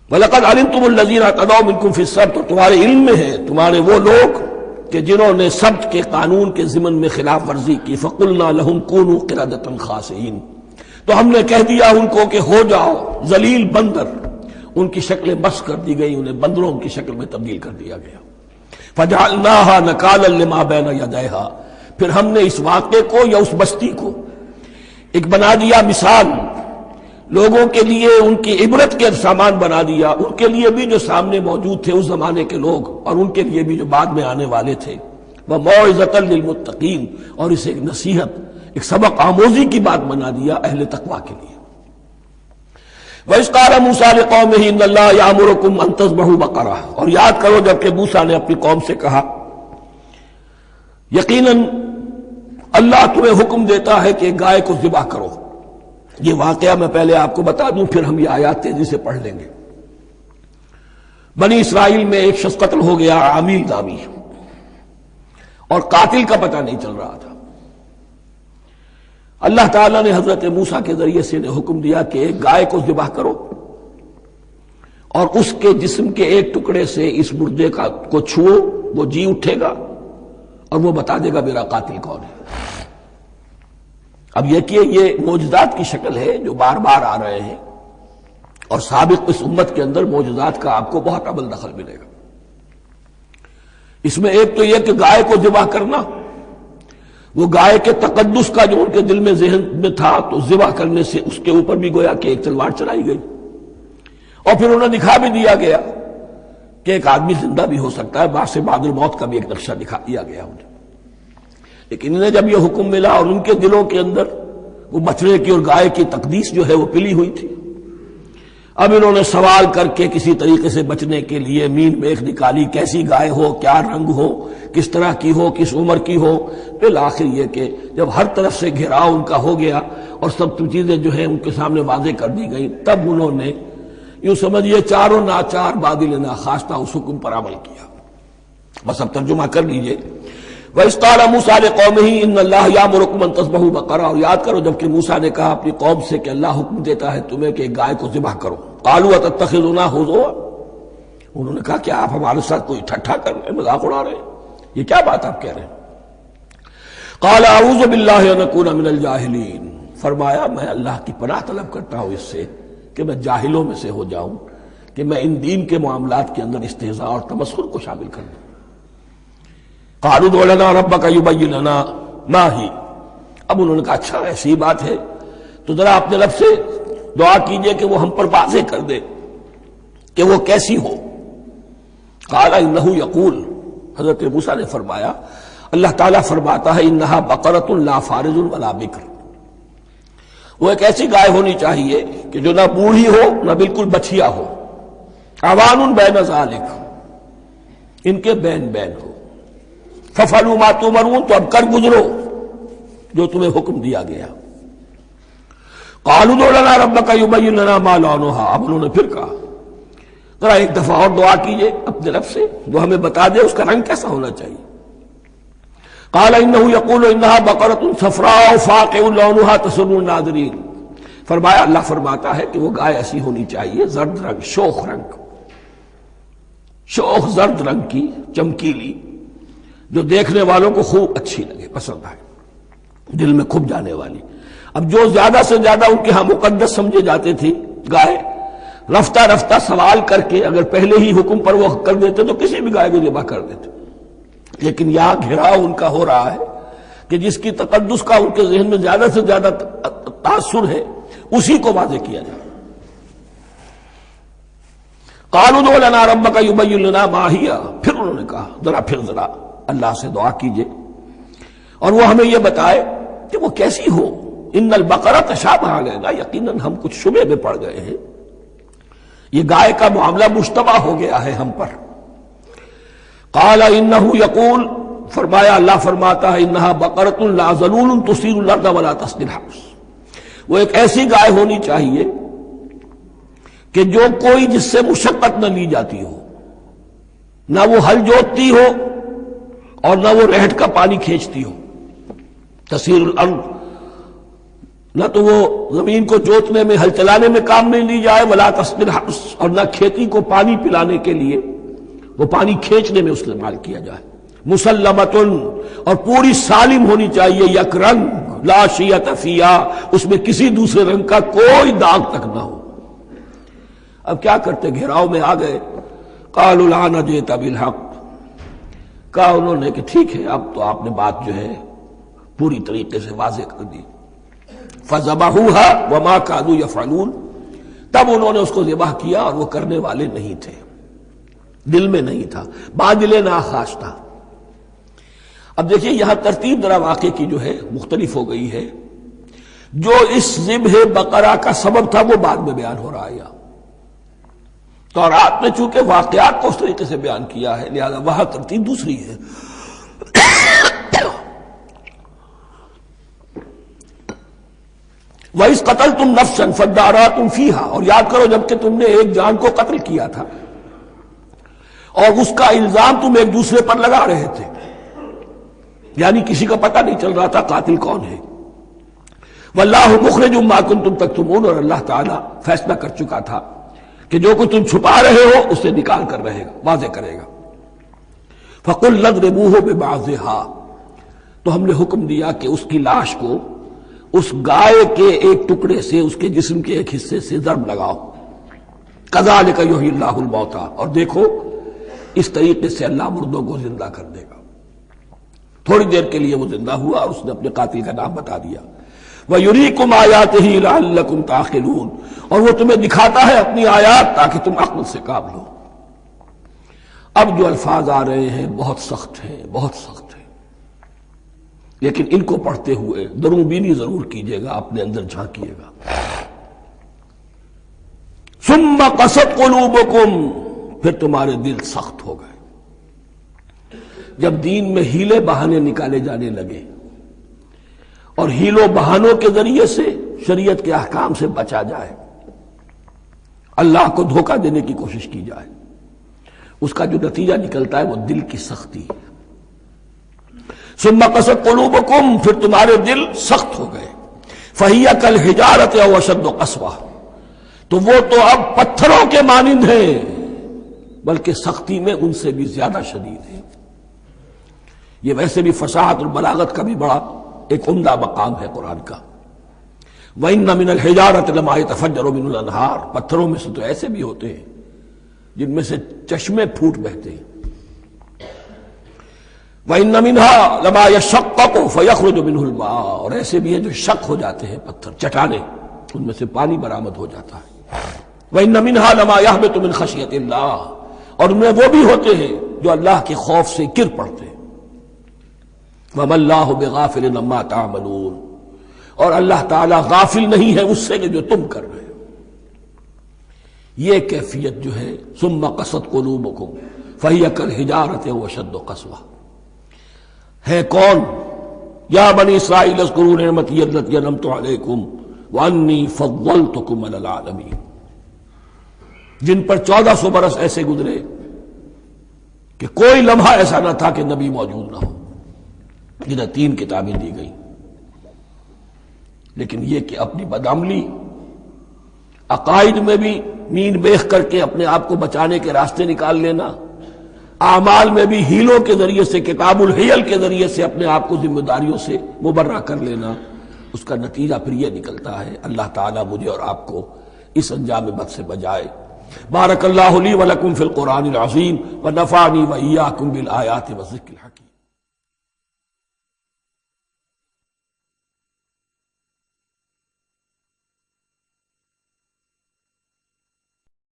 وَلَقَدْ عَلِمْتُمُ الَّذِينَ اعْتَدَوْا مِنْكُمْ فِي السَّبْتِ، اور تمہارے علم میں ہے تمہارے وہ لوگ کہ جنہوں نے سبت کے قانون کے ضمن میں خلاف ورزی کی۔ فَقُلْنَا لَهُمْ كُونُوا قِرَدَةً خَاسِئِينَ، تو ہم نے کہہ دیا ان کو کہ ہو جاؤ ذلیل بندر۔ ان کی شکلیں بس کر دی گئی، انہیں بندروں کی شکل میں تبدیل کر دیا گیا۔ فَجَعَلْنَاهَا نَكَالًا لِمَا بَيْنَ يَدَيْهَا، پھر ہم نے اس واقعے کو یا اس بستی کو ایک بنا دیا مثال، لوگوں کے لیے ان کی عبرت کے سامان بنا دیا، ان کے لیے بھی جو سامنے موجود تھے اس زمانے کے لوگ، اور ان کے لیے بھی جو بعد میں آنے والے تھے۔ وَمَوْعِظَةً لِّلْمُتَّقِينَ، اور اسے ایک نصیحت، ایک سبق آموزی کی بات بنا دیا اہل تقویٰ کے لیے۔ وَإِذْ قَالَ مُوسَىٰ لِقَوْمِهِ إِنَّ اللَّهَ يَأْمُرُكُمْ أَن تَذْبَحُوا بَقَرَةً، اور یاد کرو جب کہ موسیٰ نے اپنی قوم سے کہا یقیناً اللہ تمہیں حکم دیتا ہے کہ گائے کو ذبح کرو۔ یہ واقعہ میں پہلے آپ کو بتا دوں، پھر ہم یہ آیات تیزی سے پڑھ لیں گے۔ بنی اسرائیل میں ایک شخص قتل ہو گیا، عامیل نامی، اور قاتل کا پتہ نہیں چل رہا تھا۔ اللہ تعالیٰ نے حضرت موسیٰ کے ذریعے سے انہیں حکم دیا کہ ایک گائے کو ذبح کرو، اور اس کے جسم کے ایک ٹکڑے سے اس مردے کو چھوؤ، وہ جی اٹھے گا اور وہ بتا دے گا میرا قاتل کون ہے۔ اب یہ کہ یہ معجزات کی شکل ہے جو بار بار آ رہے ہیں، اور سابق اس امت کے اندر معجزات کا آپ کو بہت عمل دخل ملے گا۔ اس میں ایک تو یہ کہ گائے کو ذبح کرنا، وہ گائے کے تقدس کا جو ان کے دل میں ذہن میں تھا، تو ذبح کرنے سے اس کے اوپر بھی گویا کہ ایک تلوار چلائی گئی، اور پھر انہیں دکھا بھی دیا گیا کہ ایک آدمی زندہ بھی ہو سکتا ہے، بعد سے بعد الموت کا بھی ایک نقشہ دکھا دیا گیا انہیں۔ لیکن انہیں جب یہ حکم ملا اور ان کے دلوں کے اندر وہ بچڑے کی اور گائے کی تقدیس جو ہے وہ پلی ہوئی تھی، اب انہوں نے سوال کر کے کسی طریقے سے بچنے کے لیے مین میخ نکالی، کیسی گائے ہو، کیا رنگ ہو، کس طرح کی ہو، کس عمر کی ہو۔ بالآخر یہ کہ جب ہر طرف سے گھیراؤ ان کا ہو گیا اور سب چیزیں جو ہیں ان کے سامنے واضح کر دی گئیں، تب انہوں نے یوں سمجھیے چاروں ناچار بادل ناخواستہ اس حکم پر عمل کیا۔ بس اب ترجمہ کر لیجئے۔ وَإِذْ قَالَ مُوسَىٰ لِقَوْمِهِ إِنَّ اللَّهَ يَأْمُرُكُمْ أَن تَذْبَحُوا بَقَرَةً، اور یاد کرو جب کہ موسیٰ نے کہا اپنی قوم سے کہ اللہ حکم دیتا ہے تمہیں کہ ایک گائے کو ذبح کرو۔ قَالُوا أَتَتَّخِذُنَا هُزُوًا، انہوں نے کہا کہ آپ ہمارے ساتھ کوئی ٹھٹھا کر رہے ہیں، مذاق اڑا رہے ہیں، یہ کیا بات آپ کہہ رہے ہیں؟ قَالَ أَعُوذُ بِاللَّهِ أَنْ أَكُونَ مِنَ الْجَاهِلِينَ، فرمایا میں اللہ کی پناہ طلب کرتا ہوں اس سے کہ میں جاہلوں میں سے ہو جاؤں، کہ میں ان دین کے معاملات کے اندر استہزاء اور تمسخر کو شامل کر دوں۔ قالوا ادع لنا ربك يبين لنا ما هي، اب انہوں نے کہا اچھا ایسی بات ہے تو ذرا اپنے رب سے دعا کیجئے کہ وہ ہم پر واضح کر دے کہ وہ کیسی ہو۔ قال انه يقول، حضرت موسیٰ نے فرمایا اللہ تعالیٰ فرماتا ہے انها بقرة لا فارض ولا بکر، وہ ایک ایسی گائے ہونی چاہیے کہ جو نہ بوڑھی ہو نہ بالکل بچھیا ہو، عوان بین ذالک، ان کے بین بین ہو۔ فَفَعَلُوا مَا تُؤْمَرُونَ، تو اب کر گزرو جو تمہیں حکم دیا گیا۔ قَالُوا ادْعُ لَنَا رَبَّكَ يُبَيِّن لَنَا مَا لَوْنُهَا، اب انہوں نے پھر کہا ذرا ایک دفعہ اور دعا کیجئے اپنے رب سے وہ ہمیں بتا دے اس کا رنگ کیسا ہونا چاہیے۔ قَالَ إِنَّهُ يَقُولُ إِنَّهَا بَقَرَةٌ صَفْرَاءُ فَاقِعٌ لَوْنُهَا تَسُرُّ النَّاظِرِينَ، فرمایا اللہ فرماتا ہے کہ وہ گائے ایسی ہونی چاہیے زرد رنگ، شوخ رنگ، شوخ زرد رنگ کی، چمکیلی، جو دیکھنے والوں کو خوب اچھی لگے، پسند آئے، دل میں کھپ جانے والی۔ اب جو زیادہ سے زیادہ ان کے ہاں مقدس سمجھے جاتے تھی گائے، رفتہ رفتہ سوال کر کے اگر پہلے ہی حکم پر وہ کر دیتے تو کسی بھی گائے کو ذبح کر دیتے، لیکن یہاں گھیراؤ ان کا ہو رہا ہے کہ جس کی تقدس کا ان کے ذہن میں زیادہ سے زیادہ تاثر ہے اسی کو واضح کیا جائے۔ قالوا ادع لنا ربک یبین لنا ما ہی، پھر انہوں نے کہا ذرا اللہ سے دعا کیجئے اور وہ ہمیں یہ بتائے کہ وہ کیسی ہو۔ ان البقرہ تشابہ علینا، یقیناً ہم کچھ شبہ میں پڑ گئے ہیں، یہ گائے کا معاملہ مشتبہ ہو گیا ہے ہم پر۔ قال انہ یقول، فرمایا اللہ فرماتا ہے انہا بقرۃ لا ذلول تثیر الارض ولا تسقی الحرث، وہ ایک ایسی گائے ہونی چاہیے کہ جو کوئی جس سے مشقت نہ لی جاتی ہو، نہ وہ ہل جوتتی ہو اور نہ وہ رہٹ کا پانی کھینچتی ہو۔ تسیر الارض، نہ تو وہ زمین کو جوتنے میں ہل چلانے میں کام نہیں لی جائے، ولا تسقی الحرث، اور نہ کھیتی کو پانی پلانے کے لیے وہ پانی کھینچنے میں استعمال کیا جائے۔ مسلمتن، اور پوری سالم ہونی چاہیے، یک رنگ، لا شیۃ فیہا، اس میں کسی دوسرے رنگ کا کوئی داغ تک نہ ہو۔ اب کیا کرتے، گھیراؤ میں آ گئے۔ قالوا الآن جئت بالحق، کہا انہوں نے کہ ٹھیک ہے اب تو آپ نے بات جو ہے پوری طریقے سے واضح کر دی۔ فذبحوها وما كانوا يفعلون، تب انہوں نے اس کو ذبح کیا اور وہ کرنے والے نہیں تھے، دل میں نہیں تھا، بادل ناخواش تھا۔ اب دیکھیے یہاں ترتیب ذرا واقعے کی جو ہے مختلف ہو گئی ہے، جو اس ذبح بقرہ کا سبب تھا وہ بعد میں بیان ہو رہا ہے۔ تورات میں چونکہ واقعات کو اس طریقے سے بیان کیا ہے لہذا وہاں ترتیب دوسری ہے۔ وَإِذْ قَتَلْتُمْ نَفْسًا فَادَّارَأْتُمْ فِيهَا، اور یاد کرو جب کہ تم نے ایک جان کو قتل کیا تھا اور اس کا الزام تم ایک دوسرے پر لگا رہے تھے، یعنی کسی کا پتہ نہیں چل رہا تھا قاتل کون ہے۔ وَاللَّهُ مُخْرِجٌ مَا كُنتُمْ تَكْتُمُونَ، اور اللہ تعالیٰ فیصلہ کر چکا تھا کہ جو کچھ تم چھپا رہے ہو اسے نکال کر رہے گا، واضح کرے گا۔ فَقُلْ اضْرِبُوهُ بِبَعْضِهَا، تو ہم نے حکم دیا کہ اس کی لاش کو اس گائے کے ایک ٹکڑے سے، اس کے جسم کے ایک حصے سے ضرب لگاؤ۔ كَذَلِكَ يُحْيِي اللَّهُ الْمَوْتَىٰ، اور دیکھو اس طریقے سے اللہ مردوں کو زندہ کر دے گا۔ تھوڑی دیر کے لیے وہ زندہ ہوا اور اس نے اپنے قاتل کا نام بتا دیا۔ وَيُرِيكُمْ آيَاتِهِ لَعَلَّكُمْ تَعْقِلُونَ، اور وہ تمہیں دکھاتا ہے اپنی آیات تاکہ تم عقل سے کام لو۔ اب جو الفاظ آ رہے ہیں بہت سخت ہیں، بہت سخت ہیں، لیکن ان کو پڑھتے ہوئے درون بینی ضرور کیجیے گا، اپنے اندر جھانکیے گا۔ ثُمَّ قَسَتْ قُلُوبُكُمْ، پھر تمہارے دل سخت ہو گئے جب دین میں ہیلے بہانے نکالے جانے لگے اور ہیلوں بہانوں کے ذریعے سے شریعت کے احکام سے بچا جائے، اللہ کو دھوکہ دینے کی کوشش کی جائے، اس کا جو نتیجہ نکلتا ہے وہ دل کی سختی۔ ثم قست قلوبکم، پھر تمہارے دل سخت ہو گئے۔ فہی کالحجارۃ او اشد قسوہ، تو وہ تو اب پتھروں کے مانند ہیں بلکہ سختی میں ان سے بھی زیادہ شدید ہے۔ یہ ویسے بھی فصاحت اور بلاغت کا بھی بڑا ایک عمدہ مقام ہے قرآن کا۔ وَإِنَّ مِنَ الْحِجَارَةِ لَمَا يَتَفَجَّرُ مِنْهُ الْأَنْهَارُ، پتھروں میں سے تو ایسے بھی ہوتے ہیں جن میں سے چشمے پھوٹ بہتے ہیں۔ وَإِنَّ مِنْهَا لَمَا يَشَقَّقُ فَيَخْرُجُ مِنْهُ الْمَاءُ، اور ایسے بھی ہیں جو شق ہو جاتے ہیں، پتھر چٹانیں، ان میں سے پانی برآمد ہو جاتا ہے۔ وَإِنَّ مِنْهَا لَمَا يَهْبِطُ مِنْ خَشْيَةِ اللَّهِ، اور ان میں وہ بھی ہوتے ہیں جو اللہ کے خوف سے گر پڑتے ہیں۔ وَمَا اللَّهُ بِغَافِلٍ عَمَّا تَعْمَلُونَ، اور اللہ تعالیٰ غافل نہیں ہے اس سے کہ جو تم کر رہے ہو۔ یہ کیفیت جو ہے ثُمَّ قَسَتْ قُلُوبُكُمْ فَهِيَ كَالْحِجَارَةِ وَأَشَدُّ قَسْوَةً، ہے کون؟ یا بنی اسرائیل اذکروا نعمتی التي انعمت علیکم وانی فضلتکم علی العالمین، جن پر 1400 برس ایسے گزرے کہ کوئی لمحہ ایسا نہ تھا کہ نبی موجود نہ ہو، جنہیں 3 کتابیں دی گئیں، لیکن یہ کہ اپنی بدعملی، عقائد میں بھی مین بیخ کر کے اپنے آپ کو بچانے کے راستے نکال لینا، اعمال میں بھی ہیلوں کے ذریعے سے، کتاب الحیل کے ذریعے سے اپنے آپ کو ذمہ داریوں سے مبرہ کر لینا، اس کا نتیجہ پھر یہ نکلتا ہے۔ اللہ تعالیٰ مجھے اور آپ کو اس انجام بد سے بجائے۔ بارک اللہ لی ولکم فی القرآن العظیم ونفعنی وإیاکم بالآیات والذکر الحکیم۔